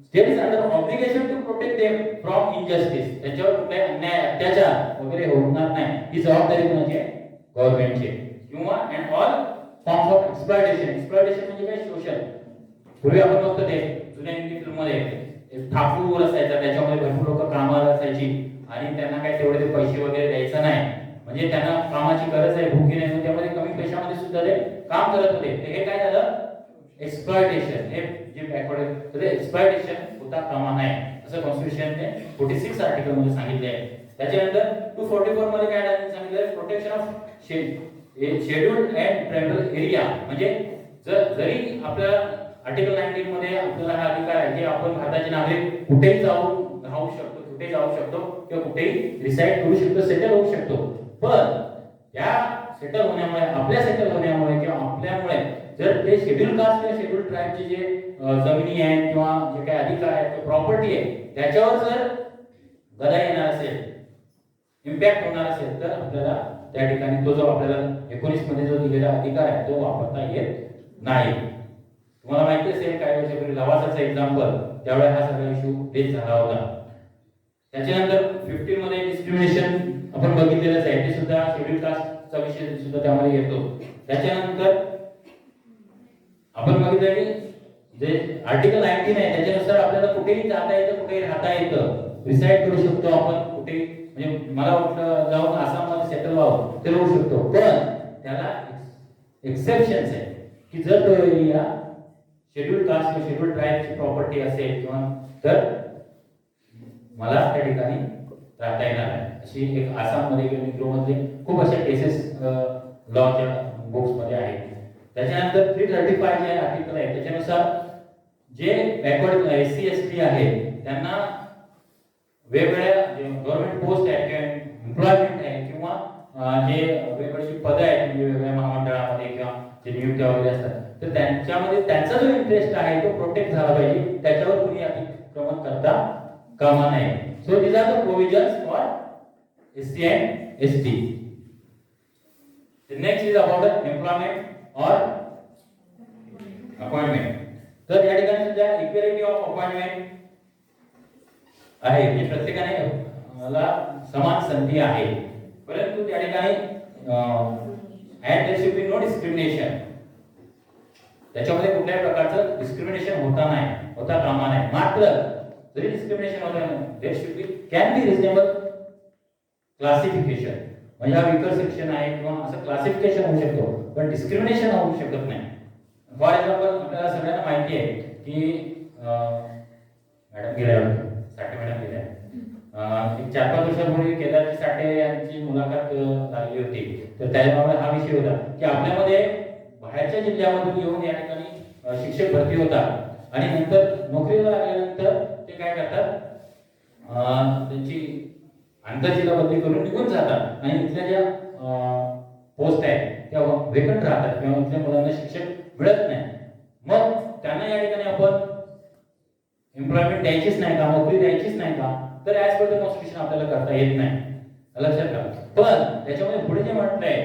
state is under obligation to protect them from injustice. त्याच्यावर कुठले अन्याय, अत्याचार वगैरे होणार नाही, ही जबाबदारी कोणाची आहे, गव्हर्नमेंटची. किंवा and all forms of exploitation. Exploitation म्हणजे काय, शोषण. पूर्वी आपण बघतो ते जुन्या हिंदी फिल्म मध्ये ठाकूर असायचा, त्याच्यामध्ये भरपूर लोक कामाला असायची आणि त्यांना काय तेवढे ते पैसे वगैरे द्यायचं नाही, म्हणजे त्यांना कामाची गरज आहे, भूकी नाही, त्यामध्ये कमी पैशामध्ये सुद्धा ते काम करत होते. हे काय झालं, एक्सप्लॉयटेशन. हे जे बॅकवर्ड तर एक्सप्लॉयटेशन होता कामा नाही असं कॉन्स्टिट्यूशनने 46 आर्टिकल मध्ये सांगितले आहे. त्याच्यानंतर 244 मध्ये काय सांगितलं, protection of scheduled and tribal area. म्हणजे जरी आपल्या आर्टिकल 19 मध्ये आपल्याला हा अधिकार आहे की आपण भारताचे नागरिक कुठेही जाऊन राहू शकतो, कुठे जाऊ शकतो किंवा कुठेही रिसाइड करू शकतो, सेटल होऊ शकतो. पण या सेटल होण्यामुळे, आपल्या सेटल होण्यामुळे किंवा आपल्यामुळे जर ते शेड्यूल कास्ट किंवा शेड्यूल ट्राईबचे जे जमिनी आहेत किंवा जे काही अधिकार आहेत, प्रॉपर्टी आहे, त्याच्यावर जर गदा येणार असेल, इम्पॅक्ट होणार असेल, तर आपल्याला त्या ठिकाणी तो जो आपल्याला 19 मध्ये जो दिलेला अधिकार आहे तो वापरता येत नाही. तुम्हाला माहिती असेल काही वर्षापूर्वी लवासाचा एक्झाम्पल, त्यावेळेस हा सगळा इश्यू रेज झाला होता. त्याच्यानंतर 15 मध्ये डिस्क्रिमिनेशन आपण बघितलेलंच आहे, ते सुद्धा शेड्यूल कास्टचा विषय सुद्धा त्यामध्ये येतो. त्याच्यानंतर आपण बघितलं की जे आर्टिकल 19 आहे त्याच्यानुसार आपल्याला कुठेही जाता येतं, कुठेही राहता येतं, रिसाइड करू शकतो आपण कुठे, म्हणजे मला वाटतं जाऊन आसाममध्ये सेटल व्हावं तर होऊ शकतो. पण त्याला एक्सेप्शन्स आहे की जर तो एरिया शेड्यूल कास्ट किंवा शेड्यूल ट्राईबची प्रॉपर्टी असेल किंवा तर मला त्या ठिकाणी राहता येणार आहे. अशी एक आसाममध्ये किंवा मिझोरममध्ये खूप अशा केसेस लॉच्या बुक्समध्ये आहेत. त्याच्यानंतर 335 जे आर्टिकल आहे त्याच्यानुसार जे बॅकवर्ड SC ST आहे त्यांना वेगवेगळ्या गव्हर्नमेंट पोस्ट आहे किंवा एम्प्लॉयमेंट आहे किंवा जे वेगवेगळी पदं आहेत म्हणजे वेगवेगळ्या महामंडळामध्ये किंवा जे नियुक्त्या वगैरे असतात, तर त्यांच्यामध्ये त्यांचा जो इंटरेस्ट आहे तो प्रोटेक्ट झाला पाहिजे, त्याच्यावर कोणी अतिक्रमण करता कामा नये. So these are the provisions for SC and ST. The next is about the employment or appointment. तर या ठिकाणी सुद्धा इक्वॅलिटी ऑफ अपॉइंटमेंट आहे, म्हणजे प्रत्येकाने मला समान संधी आहे, परंतु त्या ठिकाणी there should be no discrimination. त्याच्यामध्ये कुठल्याही प्रकारचं डिस्क्रिमिनेशन होता कामा नाही. मात्र जरी डिस्क्रिमिनेशन होतं, there should be can be reasonable classification, म्हणजे हा वीकर सेक्शन आहे किंवा असं क्लासिफिकेशन होऊ शकतो, पण डिस्क्रिमिनेशन होऊ शकत नाही. फॉर एक्झाम्पल आपल्याला सगळ्यांना माहिती आहे की मॅडम गेल्या साठे मॅडम गेल्या 4-5 वर्षापूर्वी केदारजी साठे यांची मुलाखत झाली होती. तर त्याच्यामुळे हा विषय होता की आपल्यामध्ये बाहेरच्या जिल्ह्यामधून येऊन या ठिकाणी शिक्षक भरती होतात आणि नंतर नोकरीला लागल्यानंतर ते काय करतात, त्यांची आंतरजिल्हा बदली करून निघून जातात आणि इथल्या ज्या पोस्ट आहेत त्या वेकंट राहतात किंवा इथल्या मुलांना शिक्षक मिळत नाही. मग त्यांना या ठिकाणी आपण एम्प्लॉयमेंट द्यायचीच नाही का, नोकरी द्यायचीच नाही का, तर ॲज पर द कॉन्स्टिट्यूशन आपल्याला करता येत नाही, लक्षात घ्या. पण त्याच्यामध्ये पुढे जे म्हटलंय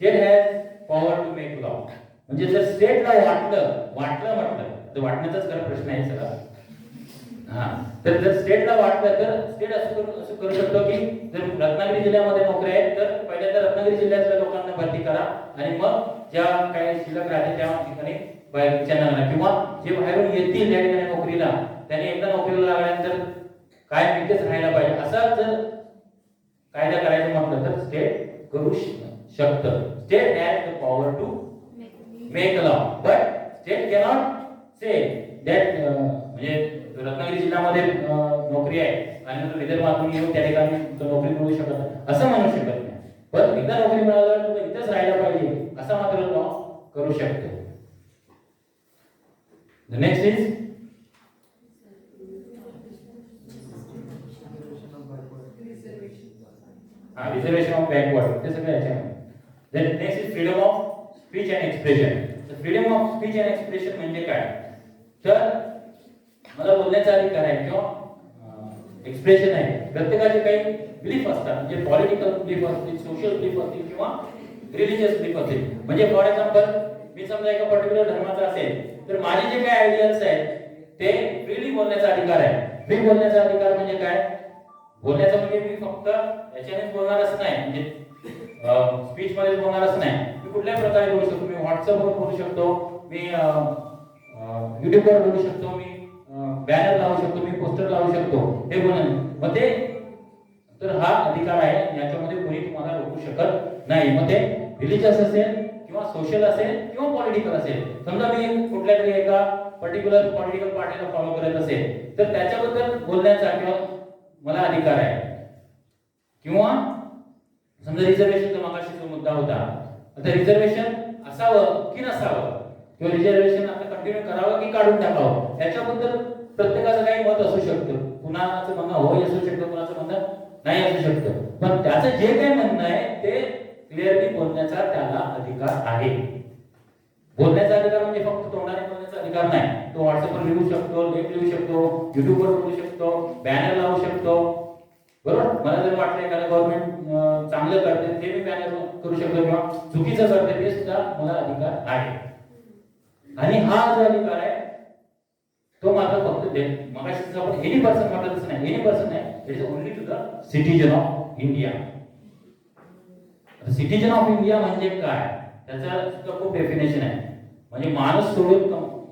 state has power to make law, म्हणजे जर स्टेटला वाटलं म्हटलं तर वाटण्याचाच खरा प्रश्न आहे सगळा. तर जर स्टेटला वाटलं तर स्टेट असं करू शकतो की जर रत्नागिरी जिल्ह्यामध्ये नोकऱ्या आहेत तर पहिल्यांदा रत्नागिरी जिल्ह्यातल्या लोकांना भरती करा आणि मग ज्या काही शिल्लक राहते त्या ठिकाणी बाहेरच्या नगराला किंवा जे बाहेरून येतील त्या ठिकाणी नोकरीला, त्यांनी एकदा नोकरीला लागल्यानंतर काय इथेच राहायला पाहिजे असा जर कायदा करायचं म्हटलं तर स्टेट करू शकतं. State has the power to make law, but state cannot say that म्हणजे रत्नागिरी जिल्ह्यामध्ये नोकरी आहे आणि विदर्भातून येऊन त्या ठिकाणी नोकरी मिळू शकत नाही असं म्हणू शकत नाही. पण एकदा नोकरी मिळाल्यावर तुला इथेच राहायला पाहिजे असा मात्र लॉ करू शकतो. The next is reservation of backward. ते सगळे याच्यामध्ये. Then next is freedom of speech and expression. The freedom of speech and expression म्हणजे काय, तर मला बोलण्याचा अधिकार आहे किंवा एक्सप्रेशन आहे. प्रत्येकाचे काही बिलीफ असतात, म्हणजे पॉलिटिकल बिलीफ असतील, सोशल बिलीफ असतील किंवा रिलीजियस बिलीफ असतील. म्हणजे फॉर एक्झाम्पल मी समजा एका पर्टिक्युलर धर्माचा असेल तर माझे जे काही आयडियल्स आहेत ते फ्रीली बोलण्याचा अधिकार आहे. फ्री बोलण्याचा अधिकार म्हणजे काय, बोलण्याचं म्हणजे मी फक्त याच्यानेच बोलणारच नाही, म्हणजे स्पीच मध्ये बोलणारच नाही, मी कुठल्याही प्रकारे बोलू शकतो. मी व्हॉट्सअपवर बोलू शकतो, मी युट्यूबवर बोलू शकतो, मी बॅनर लावू शकतो, मी पोस्टर लावू शकतो, हे बोलणं मग ते तर हा अधिकार आहे, याच्यामध्ये कोणी तुम्हाला रोखू शकत नाही. मग ते रिलीजियस असेल किंवा सोशल असेल किंवा पॉलिटिकल असेल. समजा मी कुठल्या तरी एका पर्टिक्युलर पॉलिटिकल पार्टीला फॉलो करत असेल तर त्याच्याबद्दल बोलण्याचा किंवा मला अधिकार आहे. किंवा समजा रिझर्वेशनचा मागाशी जो मुद्दा होता, आता रिझर्वेशन असावं की नसावं किंवा रिझर्वेशन आता कंटिन्यू करावं की काढून टाकावं याच्याबद्दल प्रत्येकाचं काही मत असू शकतं, कुणाचं म्हणणं होय असू शकतं, कुणाचं म्हणणं नाही असू शकतं, पण त्याचं जे काही म्हणणं आहे ते क्लिअरली बोलण्याचा त्याला अधिकार आहे. बोलण्याचा अधिकार म्हणजे फक्त तोंडाने बोलण्याचा अधिकार नाही. तो व्हॉट्सअपवर लिहू शकतो, लेख लिहू शकतो, युट्यूबवर बोलू शकतो, बॅनर लावू शकतो. बरोबर, मला जर वाटलं एखादं गव्हर्नमेंट चांगलं करते ते मी बॅनर करू शकतो, किंवा चुकीचं करते ते सुद्धा मला अधिकार आहे. आणि हा जो अधिकार आहे तो मात्र फक्त मगाशी आपण एनी पर्सन म्हटलं तसं नाही, एनी पर्सन नाही, it is only to the citizen of India. Citizen of India म्हणजे काय, त्याचा सुद्धा खूप डेफिनेशन आहे. म्हणजे माणूस सोडून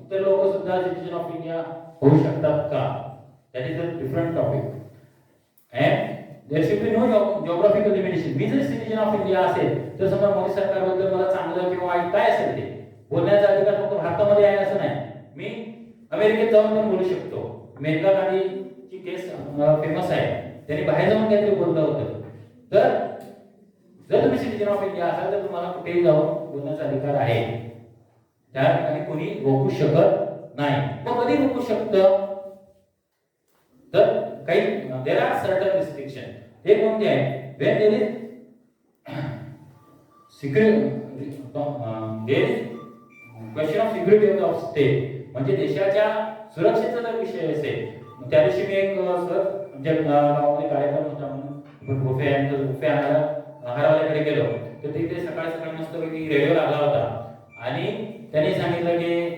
इतर लोक सुद्धा सिटीजन ऑफ इंडिया होऊ शकतात का, that is a different topic. And there should be no geographical limitation. मी जर सिटीजन ऑफ इंडिया असेल तर समजा मोदी सरकारबद्दल मला चांगलं किंवा वाईट काय असेल ते बोलण्याचा अधिकार फक्त भारतामध्ये आहे असं नाही. मी अमेरिकेत जाऊन पण बोलू शकतो. मेनका गांधीची केस फेमस आहे, त्यांनी बाहेर जाऊन काहीतरी बोललं होतं. तर जर तुम्ही सिटीजन ऑफ इंडिया असाल तर तुम्हाला कुठेही जाऊन बोलण्याचा अधिकार आहे, त्या ठिकाणी कोणी रोखू शकत नाही. मग कधी रोखू शकतं, तर काही देर आर सर्टन रिस्ट्रिक्शन. हे कोणते आहे, when there is security, there is question of security of state, म्हणजे देशाच्या सुरक्षेचा जर विषय असेल. त्या दिवशी मी एक म्हणजे गावामध्ये कार्यक्रम होता म्हणून बुफे हरवल्याकडे गेलो, तर तिथे सकाळी सकाळी मस्तपैकी रेडिओ लागला होता आणि त्यांनी सांगितलं की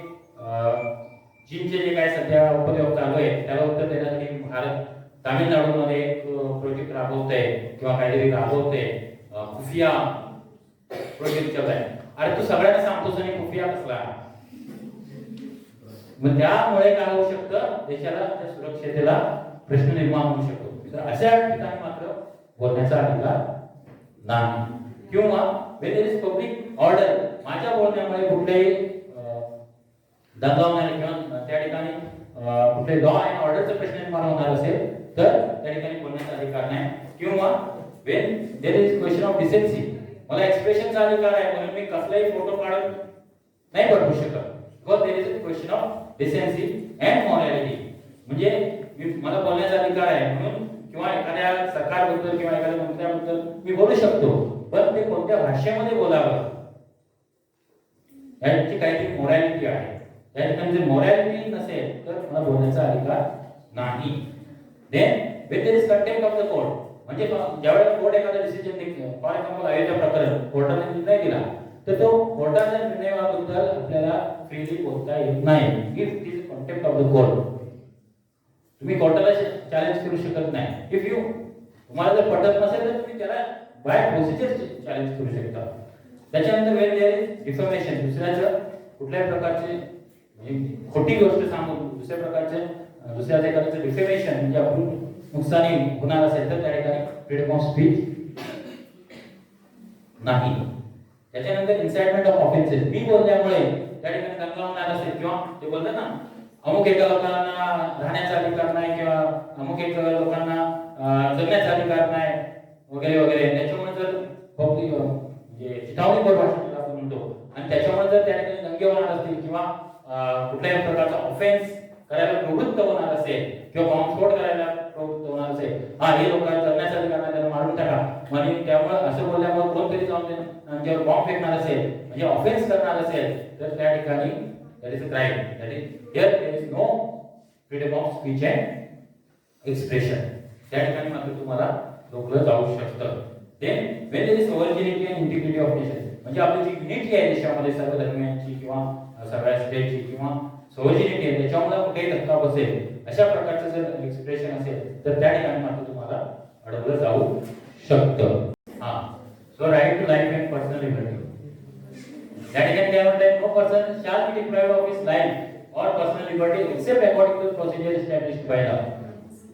चीनचे जे काय सध्या उपयोग चालू आहे त्याला उत्तर देण्यासाठी भारत तामिळनाडूमध्ये एक प्रोजेक्ट राबवतोय किंवा काहीतरी राबवतोय, खुफिया प्रोजेक्ट चालू आहे. अरे तू सगळ्यांना सांगतोस आणि खुफिया कसला. मग त्यामुळे काय होऊ शकतं, देशाला त्या सुरक्षेला प्रश्न निर्माण होऊ शकतो. तर अशा ठिकाणी मात्र बोलण्याचा अधिकार नाही. किंवा when there is public order, माझ्या बोलण्यामुळे कुठल्याही दंगा होणार किंवा त्या ठिकाणी कुठले लॉ अँड ऑर्डरचा प्रश्न निर्माण होणार असेल तर त्या ठिकाणी बोलण्याचा अधिकार नाही. किंवा when there is question of decency, मला एक्सप्रेशनचा अधिकार आहे म्हणून मी कसलाही फोटो काढून नाही पाठवू शकत. Because there is a question of decency and morality, म्हणजे मला बोलण्याचा अधिकार आहे म्हणून किंवा एखाद्या सरकारबद्दल किंवा एखाद्या मंत्र्याबद्दल मी बोलू शकतो, पण ते कोणत्या भाषेमध्ये बोलावं याची काहीतरी मॉरॅलिटी आहे. त्या ठिकाणी जर मॉरॅलिटी नसेल तर मला बोलण्याचा अधिकार नाही. Then when there is contempt of the court, म्हणजे ज्यावेळेला कोर्ट एखादा डिसिजन देतो, फॉर एक्झाम्पल अयोध्या प्रकरण कोर्टाने निर्णय दिला तर तो कोर्टाच्या निर्णयाबद्दल आपल्याला फ्रीली बोलता येत नाही. If it is contempt of the court, तुम्ही कोर्टाला चॅलेंज करू शकत नाही. इफ तुम्हाला जर पटत नसेल तर तुम्ही त्याला बाय प्रोसिजर चॅलेंज करू शकता. त्याच्यानंतर वेन देयर इज डिफमेशन, दुसऱ्याचं कुठल्याही प्रकारचे खोटी गोष्ट सांगून दुसऱ्याच्या एखाद्याचं डिफेमेशन म्हणजे आपण नुकसानी होणार असेल तर त्या ठिकाणी फ्रीडम ऑफ स्पीच नाही. त्याच्यानंतर इन्साइटमेंट ऑफ ऑफेन्सेस, मी बोलल्यामुळे त्या ठिकाणी दंगा होणार असेल किंवा ते बोलतात ना अमुक एका लोकांना राहण्याचा अधिकार नाही किंवा अमुक एक लोकांना जगण्याचा अधिकार नाही वगैरे वगैरे, त्याच्यामुळे जर पब्लिक म्हणजे चिथावणीपर भाषा आपण म्हणतो आणि त्याच्यामुळे जर त्या ठिकाणी दंगे होणार असतील किंवा कुठल्याही प्रकारचा ऑफेन्स करायला प्रवृत्त होणार असेल किंवा बॉम्बस्फोट करायला प्रवृत्त होणार असेल, हे लोकांना जगण्याचा अधिकार नाही, त्यांना मारून टाका, म्हणजे त्यामुळे असं बोलल्यामुळे कोणतरी जाऊन त्यांच्यावर बॉम्ब फेकणार असेल म्हणजे ऑफेन्स करणार असेल तर त्या ठिकाणी that is a crime. That is here there is no freedom of speech and expression. त्या ठिकाणी मात्र तुम्हाला रोखलं जाऊ शकतं. Then when there is originality and integrity of nation, म्हणजे आपली जी युनिटी आहे देशामध्ये सर्व धर्मियांची किंवा सगळ्या स्टेटची किंवा सोजिनिटी आहे त्याच्यामुळे कुठेही धक्का बसेल अशा प्रकारचं जर एक्सप्रेशन असेल तर त्या ठिकाणी मात्र तुम्हाला अडवलं जाऊ शकतं. So right to life and personal liberty, त्या ठिकाणी काय म्हणतात, no person shall be deprived of his life or personal liberty except according to procedure established by law.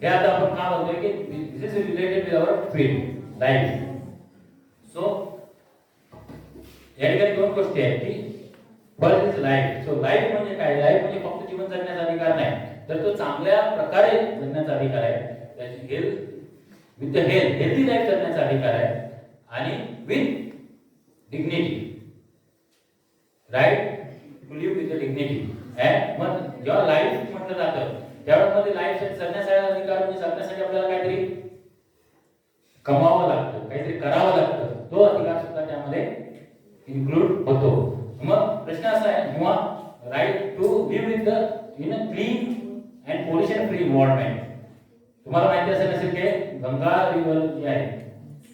हे आता आपण काय बोलतोय की this is related with our freedom life. सो या ठिकाणी दोन गोष्टी आहेत की first is life. So life म्हणजे काय, लाईफ म्हणजे फक्त जीवन जगण्याचा अधिकार नाही तर तो चांगल्या प्रकारे जगण्याचा अधिकार आहे. त्याची health with the healthy life जगण्याचा अधिकार आहे आणि with dignity, right to live with the dignity. मग जेव्हा लाईफ म्हटलं जातं त्यावेळेमध्ये लाईफ जगण्यासाठी अधिकार म्हणजे जगण्यासाठी आपल्याला काहीतरी कमावं लागतं, काहीतरी करावं लागतं, तो अधिकार सुद्धा त्यामध्ये इन्क्लूड होतो. मग प्रश्न असा आहे किंवा right to live with the in a clean and pollution free environment. तुम्हाला माहिती असेल की गंगा रिव्हर जी आहे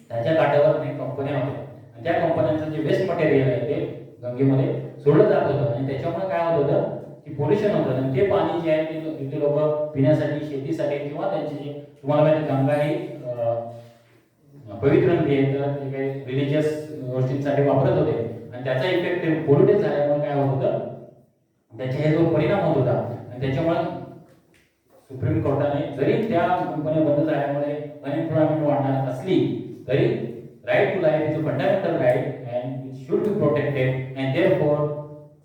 त्याच्या काठावर अनेक कंपन्या होत्या आणि त्या कंपन्यांचं जे वेस्ट मटेरियल आहे ते गंगेमध्ये सोडलं जात होतं आणि त्याच्यामुळे काय होत होतं की पोल्युशन होतं आणि ते पाणी जे आहे ते इथे लोक पिण्यासाठी, शेतीसाठी किंवा त्यांची जे तुम्हाला माहिती गंगा ही पवित्र नदी आहे तर ते काही रिलिजियस गोष्टींसाठी वापरत होते आणि त्याचा इफेक्ट पोल्युटेड झाल्यामुळे काय होत होतं त्याचे हे जो परिणाम होत होता आणि त्याच्यामुळे सुप्रीम कोर्टाने जरी त्या कंपन्या बंद झाल्यामुळे अनएम्प्लॉयमेंट वाढणार असली तरी right to life is a fundamental right and it should be protected and therefore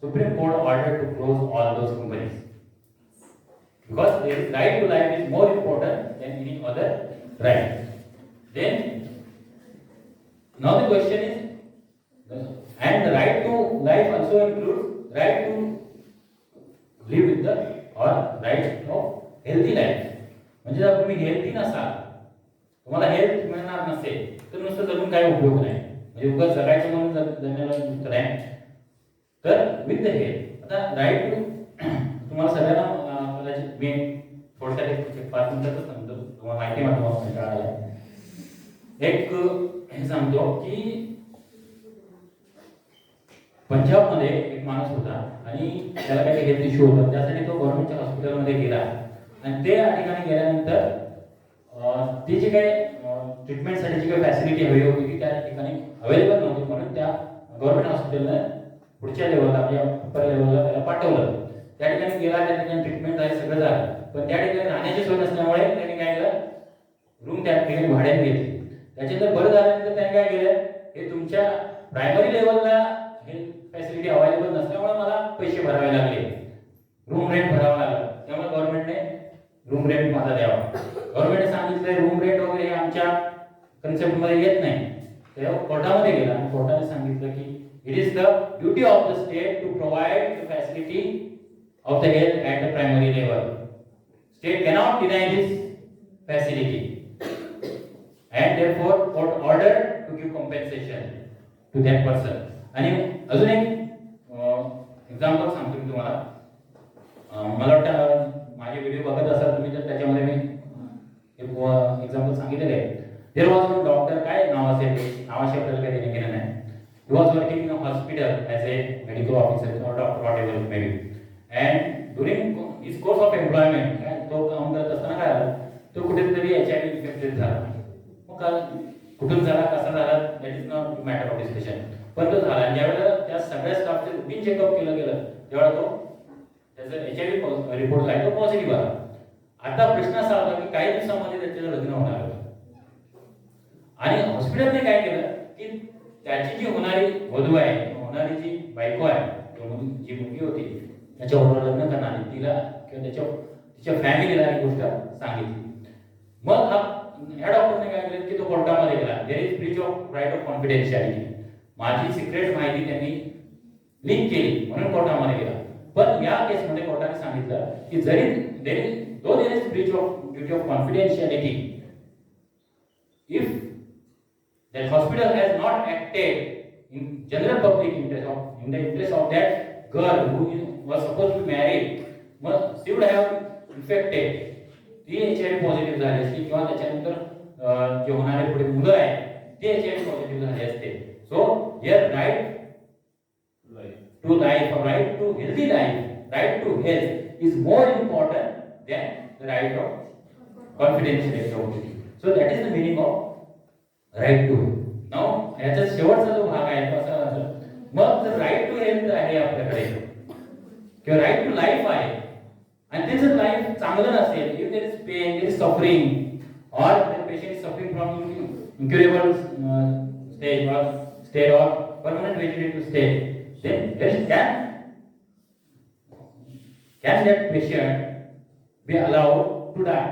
supreme court order to close all those companies because their right to life is more important than any other right. Then now the question is and the right to life also includes right to live with the or right of healthy life. म्हणजे जर तुम्ही हेल्थी नसाल, तुम्हाला हेल्थ मिळणार नसेल तर नुसतं जगून काही उपयोग नाही. म्हणजे उगाच जगायचं म्हणून जगण्याला युक्त नाही. तर विथ द हेल्थ आता राईट टू तुम्हाला सगळ्यांना मी थोडक्यात एक 5 मिनिटातच सांगतो, तुम्हाला माहिती तुम्हाला एक हे सांगतो की पंजाबमध्ये एक माणूस होता आणि त्याला काही हेल्थ इश्यू होता, त्यासाठी तो गव्हर्नमेंटच्या हॉस्पिटलमध्ये गेला आणि ते या ठिकाणी गेल्यानंतर ती जी काही ट्रीटमेंटसाठी जी काही फॅसिलिटी हवी होती ती त्या ठिकाणी अवेलेबल नव्हती म्हणून त्या गव्हर्नमेंट हॉस्पिटलनं पुढच्या लेवलला म्हणजे अप्पर लेवलला त्याला पाठवलं. त्या ठिकाणी गेला, त्या ठिकाणी ट्रीटमेंट झाली, सगळं झालं, पण त्या ठिकाणी राहण्याची सोय नसल्यामुळे त्यांनी काय केलं रूम त्या ठिकाणी भाड्याने घेतली. त्याच्यानंतर बरं झाल्यानंतर त्यांनी काय केलं हे तुमच्या प्रायमरी लेवलला हे फॅसिलिटी अवेलेबल नसल्यामुळे मला पैसे भरावे लागले, रूम रेंट भरावा लागला, त्यामुळे गव्हर्नमेंटने रूम रेंट माझा द्यावा. गव्हर्नमेंटने सांगितलं रूम रेंट वगैरे हे आमच्या कन्सेप्टमध्ये येत नाही. तेव्हा कोर्टामध्ये गेला आणि कोर्टाने सांगितलं की it is the duty of the state to provide the facility of the health at the primary level. State cannot deny this facility and therefore court ordered to give compensation to that person. आणि अजून एक एक्झाम्पल सांगतो मी तुम्हाला. मला वाटतं माझे व्हिडिओ बघत असाल तुम्ही तर त्याच्यामध्ये मी एक एक्झाम्पल सांगितलेलं आहे. देयर वॉज वन डॉक्टर, काय नावाचे नावाशी आपल्याला काही देणं घेणं नाही. He was working in a hospital as a medical officer किंवा doctor whatever may be. And during his course of employment, तो काम करत असताना काय झालं, तो कुठेतरी HIV इन्फेक्टेड झाला. मग कुठून झाला, कसा झाला, that is not matter of discussion, पण तो झाला. आणि ज्यावेळेला त्या सगळ्या स्टाफचे रुटीन चेकअप केलं गेलं त्यावेळेला तो त्याचा HIV रिपोर्ट आहे तो पॉझिटिव्ह आला. आता प्रश्न असा होता की काही दिवसामध्ये त्याचं लग्न होणार होतं आणि हॉस्पिटलने काय केलं की त्याची जी होणारी वधू आहे, होणारी जी बायको आहे, जी मुलगी होती त्याच्याबरोबर लग्न करणार तिला किंवा तिच्या फॅमिलीला ही गोष्ट सांगितली. मग ह्या डॉक्टरने काय केलं की तो कोर्टामध्ये गेला. There is breach of right of confidentiality, माझी सिक्रेट माहिती त्यांनी लिंक केली म्हणून कोर्टामध्ये गेला. पण या केसमध्ये कोर्टाने सांगितलं की जरी there is breach of duty of confidentiality if that hospital has not acted in general public interest in the interest of that girl who was supposed to be married, she would have infected, ती HIV पॉझिटिव्ह झाली असती किंवा त्याच्यानंतर जे होणारे पुढे मुलं आहेत ते HIV पॉझिटिव्ह झाले असते. So here right to life, right to healthy life, right to health is more important than the right of confidentiality. So that is the meaning of right to. नाव याचा शेवटचा जो भाग आहे तो असा असेल, मग जर राईट टू हेल्थ आहे आपल्याकडे किंवा राईट टू लाईफ आहे आणि ते जर लाईफ चांगलं नसेल, if there is pain, there is suffering or the patient is suffering from incurable state or permanent vegetative state, then there is can that patient be allowed to die?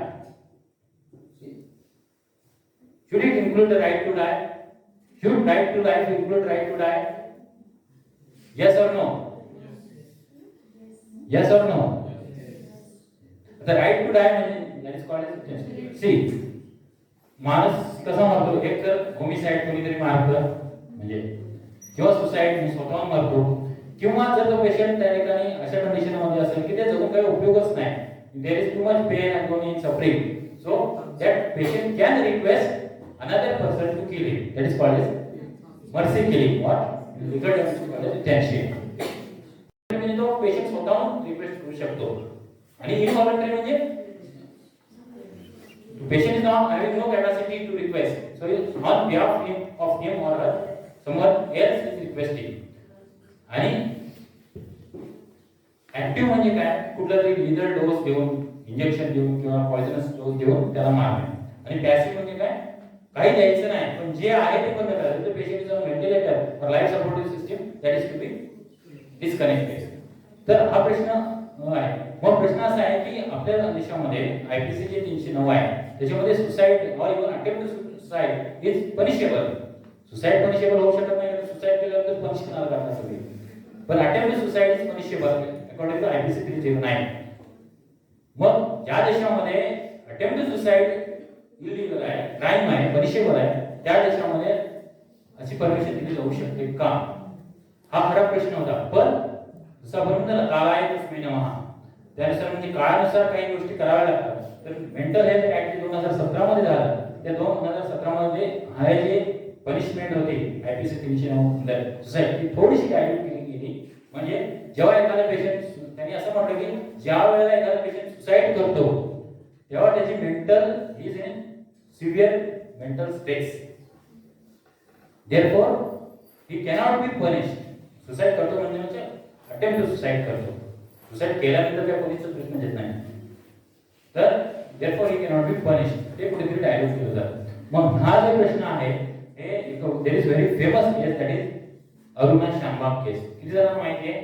Should it include the right to die? Should right to life include right to die? Yes or no? Yes or no? आता राईट टू डाय म्हणजे that is called as C. माणूस कसा मरतो, एक तर होमिसाइड कोणीतरी मारतं म्हणजे किंवा सुसाईड स्वतःहून मरतो, किंवा जर तो पेशंट त्या ठिकाणी अशा कंडिशनमध्ये असेल की ते जगून काही उपयोगच नाही, there is too much pain and going suffering, so that patient can request another person to kill him. That is called as mercy killing. What legal term is called as euthanasia. म्हणजे तो पेशंट स्वतःहून रिक्वेस्ट करू शकतो. आणि इनव्हॉलंटरी म्हणजे patient is not having no capacity to request, so on behalf of him or her someone else is requesting. आणि ऍक्टिव्ह म्हणजे काय, कुठला तरी लिथल डोस देऊन, इंजेक्शन देऊन किंवा पॉइझनस डोस देऊन त्याला मारणे. आणि पॅसिव्ह म्हणजे काय, काही द्यायचं नाही पण जे आहे ते बंद करायचं. तर पेशंट इज ऑन व्हेंटिलेटर और life supportive system that is to be disconnected. तर हा प्रश्न आहे. मग प्रश्न असा आहे की आपल्या देशामध्ये आयपीसी जे 309 आहे त्याच्यामध्ये suicide or even attempt to suicide is punishable. Suicide punishable होऊ शकत नाही कारण सुसाईड केल्यानंतर पनिश करणार करतात सगळे, पण attempt to suicide is punishable according to IPC 309. मग ज्या देशामध्ये अटेम्प्ट टू सुसाईड इलिगल आहे, क्राइम आहे, पनिशेबल आहे, त्या देशामध्ये अशी परमिशन दिली जाऊ शकते का, हा खरा प्रश्न होता. पण जसा म्हणून त्याला काळाय तस्मै नमः, त्यानुसार म्हणजे काळानुसार काही गोष्टी कराव्या लागतात. तर मेंटल हेल्थ ऍक्ट 2017 मध्ये झालं. त्या 2017 मध्ये हा जे पनिशमेंट होती आयपीसी 309 सुसाईड थोडीशी डायल्यूट केली गेली. म्हणजे जेव्हा एखादा पेशंट, त्यांनी असं म्हटलं की ज्या वेळेला एखादा पेशंट सुसाईड करतो तेव्हा त्याची mental is in severe mental stress, therefore he cannot be punished. Suicide करतो म्हणजे अटेम्प्ट टू सुसाईड करतो, सुसाईड केल्यानंतर काय पोलिसचा प्रश्न येत नाही. तर therefore he cannot be punished. ते कुठेतरी डायलॉग केलं जातं. मग हा जो प्रश्न आहे हे there is very famous case, that is Aruna Shanbaug case. किती जणांना माहिती आहे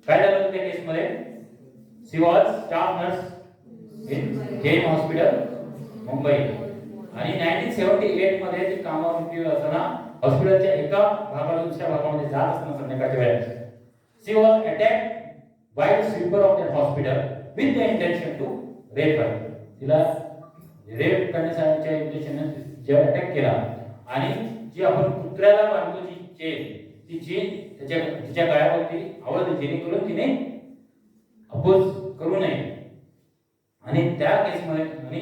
काय झालं होतं त्या केस मध्ये? She was staff nurse in KEM hospital Mumbai, आणि 1978 मध्ये ती कामावरती असताना हॉस्पिटलच्या एका भागाला दुसऱ्या भागामध्ये जात असताना संध्याकाळच्या वेळेस she was attacked by the sweeper of that hospital with the intention to rape her. तिला रेप करण्याच्या इंटेन्शनने जेव्हा अटॅक केला, आणि जी आपण कुत्र्याला बांधतो जी चेन, ती चेन तिच्या गळ्यावरती आवळली जेणेकरून तिने अपोज करू नये. आणि त्या केसमध्ये आणि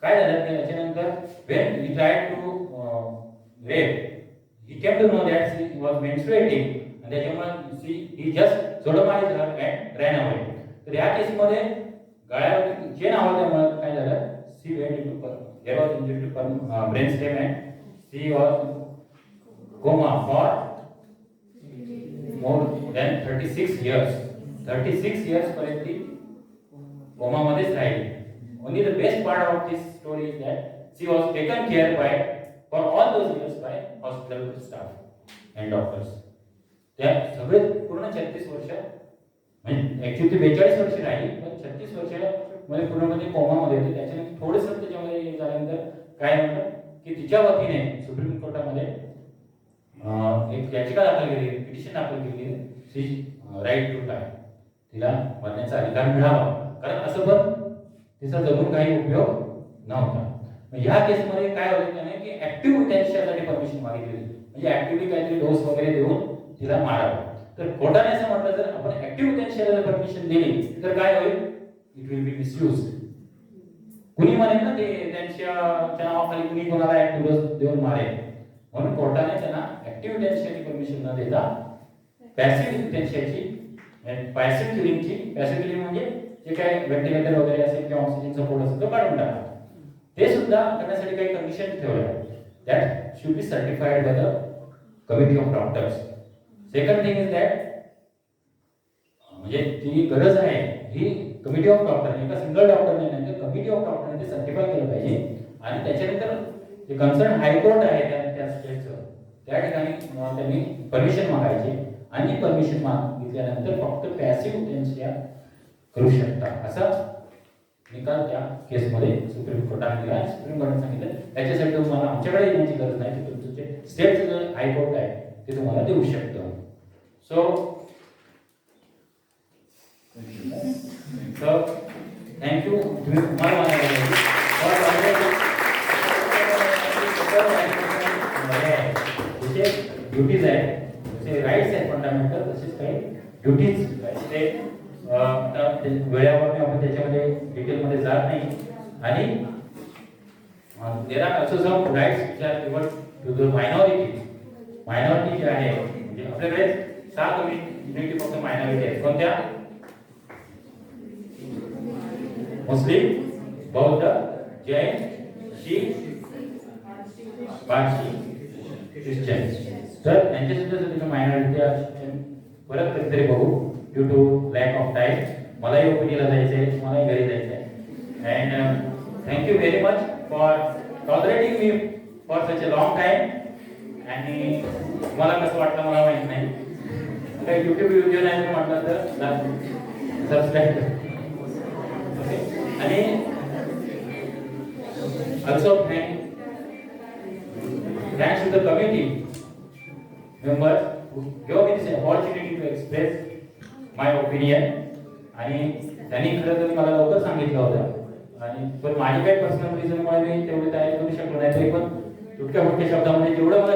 काय झालं की त्याच्यानंतर when he tried to rape, he came to know that she was menstruating, and त्याच्यामुळे he just sodomized her and ran away. तर या केसमध्ये गळ्यावरती चेन आवळल्यामुळे काय झालं, she went into there was injury to brain stem and she was coma for more than 36 years. 36 years पर्यंत ती कोमा मध्येच राहिली. Only the best part of this story is that she was taken care by for all those years by hospital staff and doctors. त्या सगळे पूर्ण 36 वर्ष म्हणजे ऍक्च्युअली 42 वर्ष राहिली, पण 36 वर्ष मध्ये पूर्णपणे कोमामध्ये होती. त्याच्यानंतर थोडंसं त्याच्यामध्ये झाल्यानंतर काय म्हणतात की तिच्या वतीने सुप्रीम कोर्टामध्ये एक याचिका दाखल केली, पिटिशन दाखल केली, शी राईट टू डाय, तिला मरण्याचा अधिकार मिळावा, कारण असं पण तिचा जगून काही उपयोग नव्हता. ह्या केसमध्ये काय होतं त्याने की ऍक्टिव्ह युथॅनेशियासाठी परमिशन मागितली, म्हणजे ऍक्टिव्हली काहीतरी डोस वगैरे देऊन तिला मारावं. तर कोर्टाने असं म्हटलं जर आपण ऍक्टिव्ह युथॅनेशियाला परमिशन दिली तर काय होईल, इट विल बी मिसयूज. कुणी म्हणेल ना ते त्यांच्या नावाखाली कुणी कोणाला ऍक्टिव्ह डोस देऊन मारेल, म्हणून कोर्टाने त्यांना ऍक्टिव्ह युथॅनेशियाची परमिशन न देता पॅसिव्ह युथॅनेशियाची, पॅसिव्ह किलिंगची, पॅसिव्ह किलिंग म्हणजे जे काय व्हेंटिलेटर वगैरे असेल किंवा ऑक्सिजन सपोर्ट असेल तो काढून टाका, ते सुद्धा करण्यासाठी काही कंडिशन ठेवल्या. That should be certified by the committee of doctors. Second thing is that म्हणजे ती गरज आहे ही कमिटी ऑफ डॉक्टर, एका सिंगल डॉक्टरने नाही तर कमिटी ऑफ डॉक्टरने ते सर्टिफाय केलं पाहिजे. आणि त्याच्यानंतर जे कन्सर्न हायकोर्ट आहे त्या स्टेटचं, त्या ठिकाणी त्यांनी परमिशन मागायची, आणि परमिशन मागितल्यानंतर फक्त पॅसिव्ह युथॅनेशिया करू शकता असा निकाल त्या केसमध्ये सुप्रीम कोर्टाने दिला. सुप्रीम कोर्टाने सांगितलं त्याच्यासाठी तुम्हाला आमच्याकडे येण्याची गरज नाही, की तुमचं जे स्टेटचं जे हायकोर्ट आहे ते तुम्हाला देऊ शकतं. सो थँक्यू तुम्ही तुम्हाला जसे ड्युटीज आहेत जसे राईट्स आहेत फंडामेंटल तसेच काही ड्युटीज ते आता वेळेवर आपण त्याच्यामध्ये डिटेलमध्ये जात नाही आणि there are also some rights which are given to the minority जे आहे म्हणजे आपल्याकडे 7 कम्युनिटी फक्त मायनॉरिटी आहेत कोणत्या मुस्लिम बौद्ध जैन शीख पारसी ख्रिश्चन तर त्यांच्या सुद्धा तुम्ही मायनॉरिटी परत कधीतरी बघू due to lack of time मलाही ओपीडीला जायचंय मलाही घरी जायचंय and thank you very much for tolerating me for such a long time आणि तुम्हाला कसं वाटलं मला माहित नाही काही युट्यूब व्हिडिओ नाही म्हटलं तर सबस्क्राईब ओके आणि also thanks to the committee members who gave me this opportunity to express my opinion आणि त्यांनी खरं तर मला लवकर सांगितलं होतं आणि पण माझी काही पर्सनल रिझनमुळे मी तेवढे तयारी करू शकलो नाही तरी पण तुटक्या फुटक्या शब्दामध्ये जेवढं मला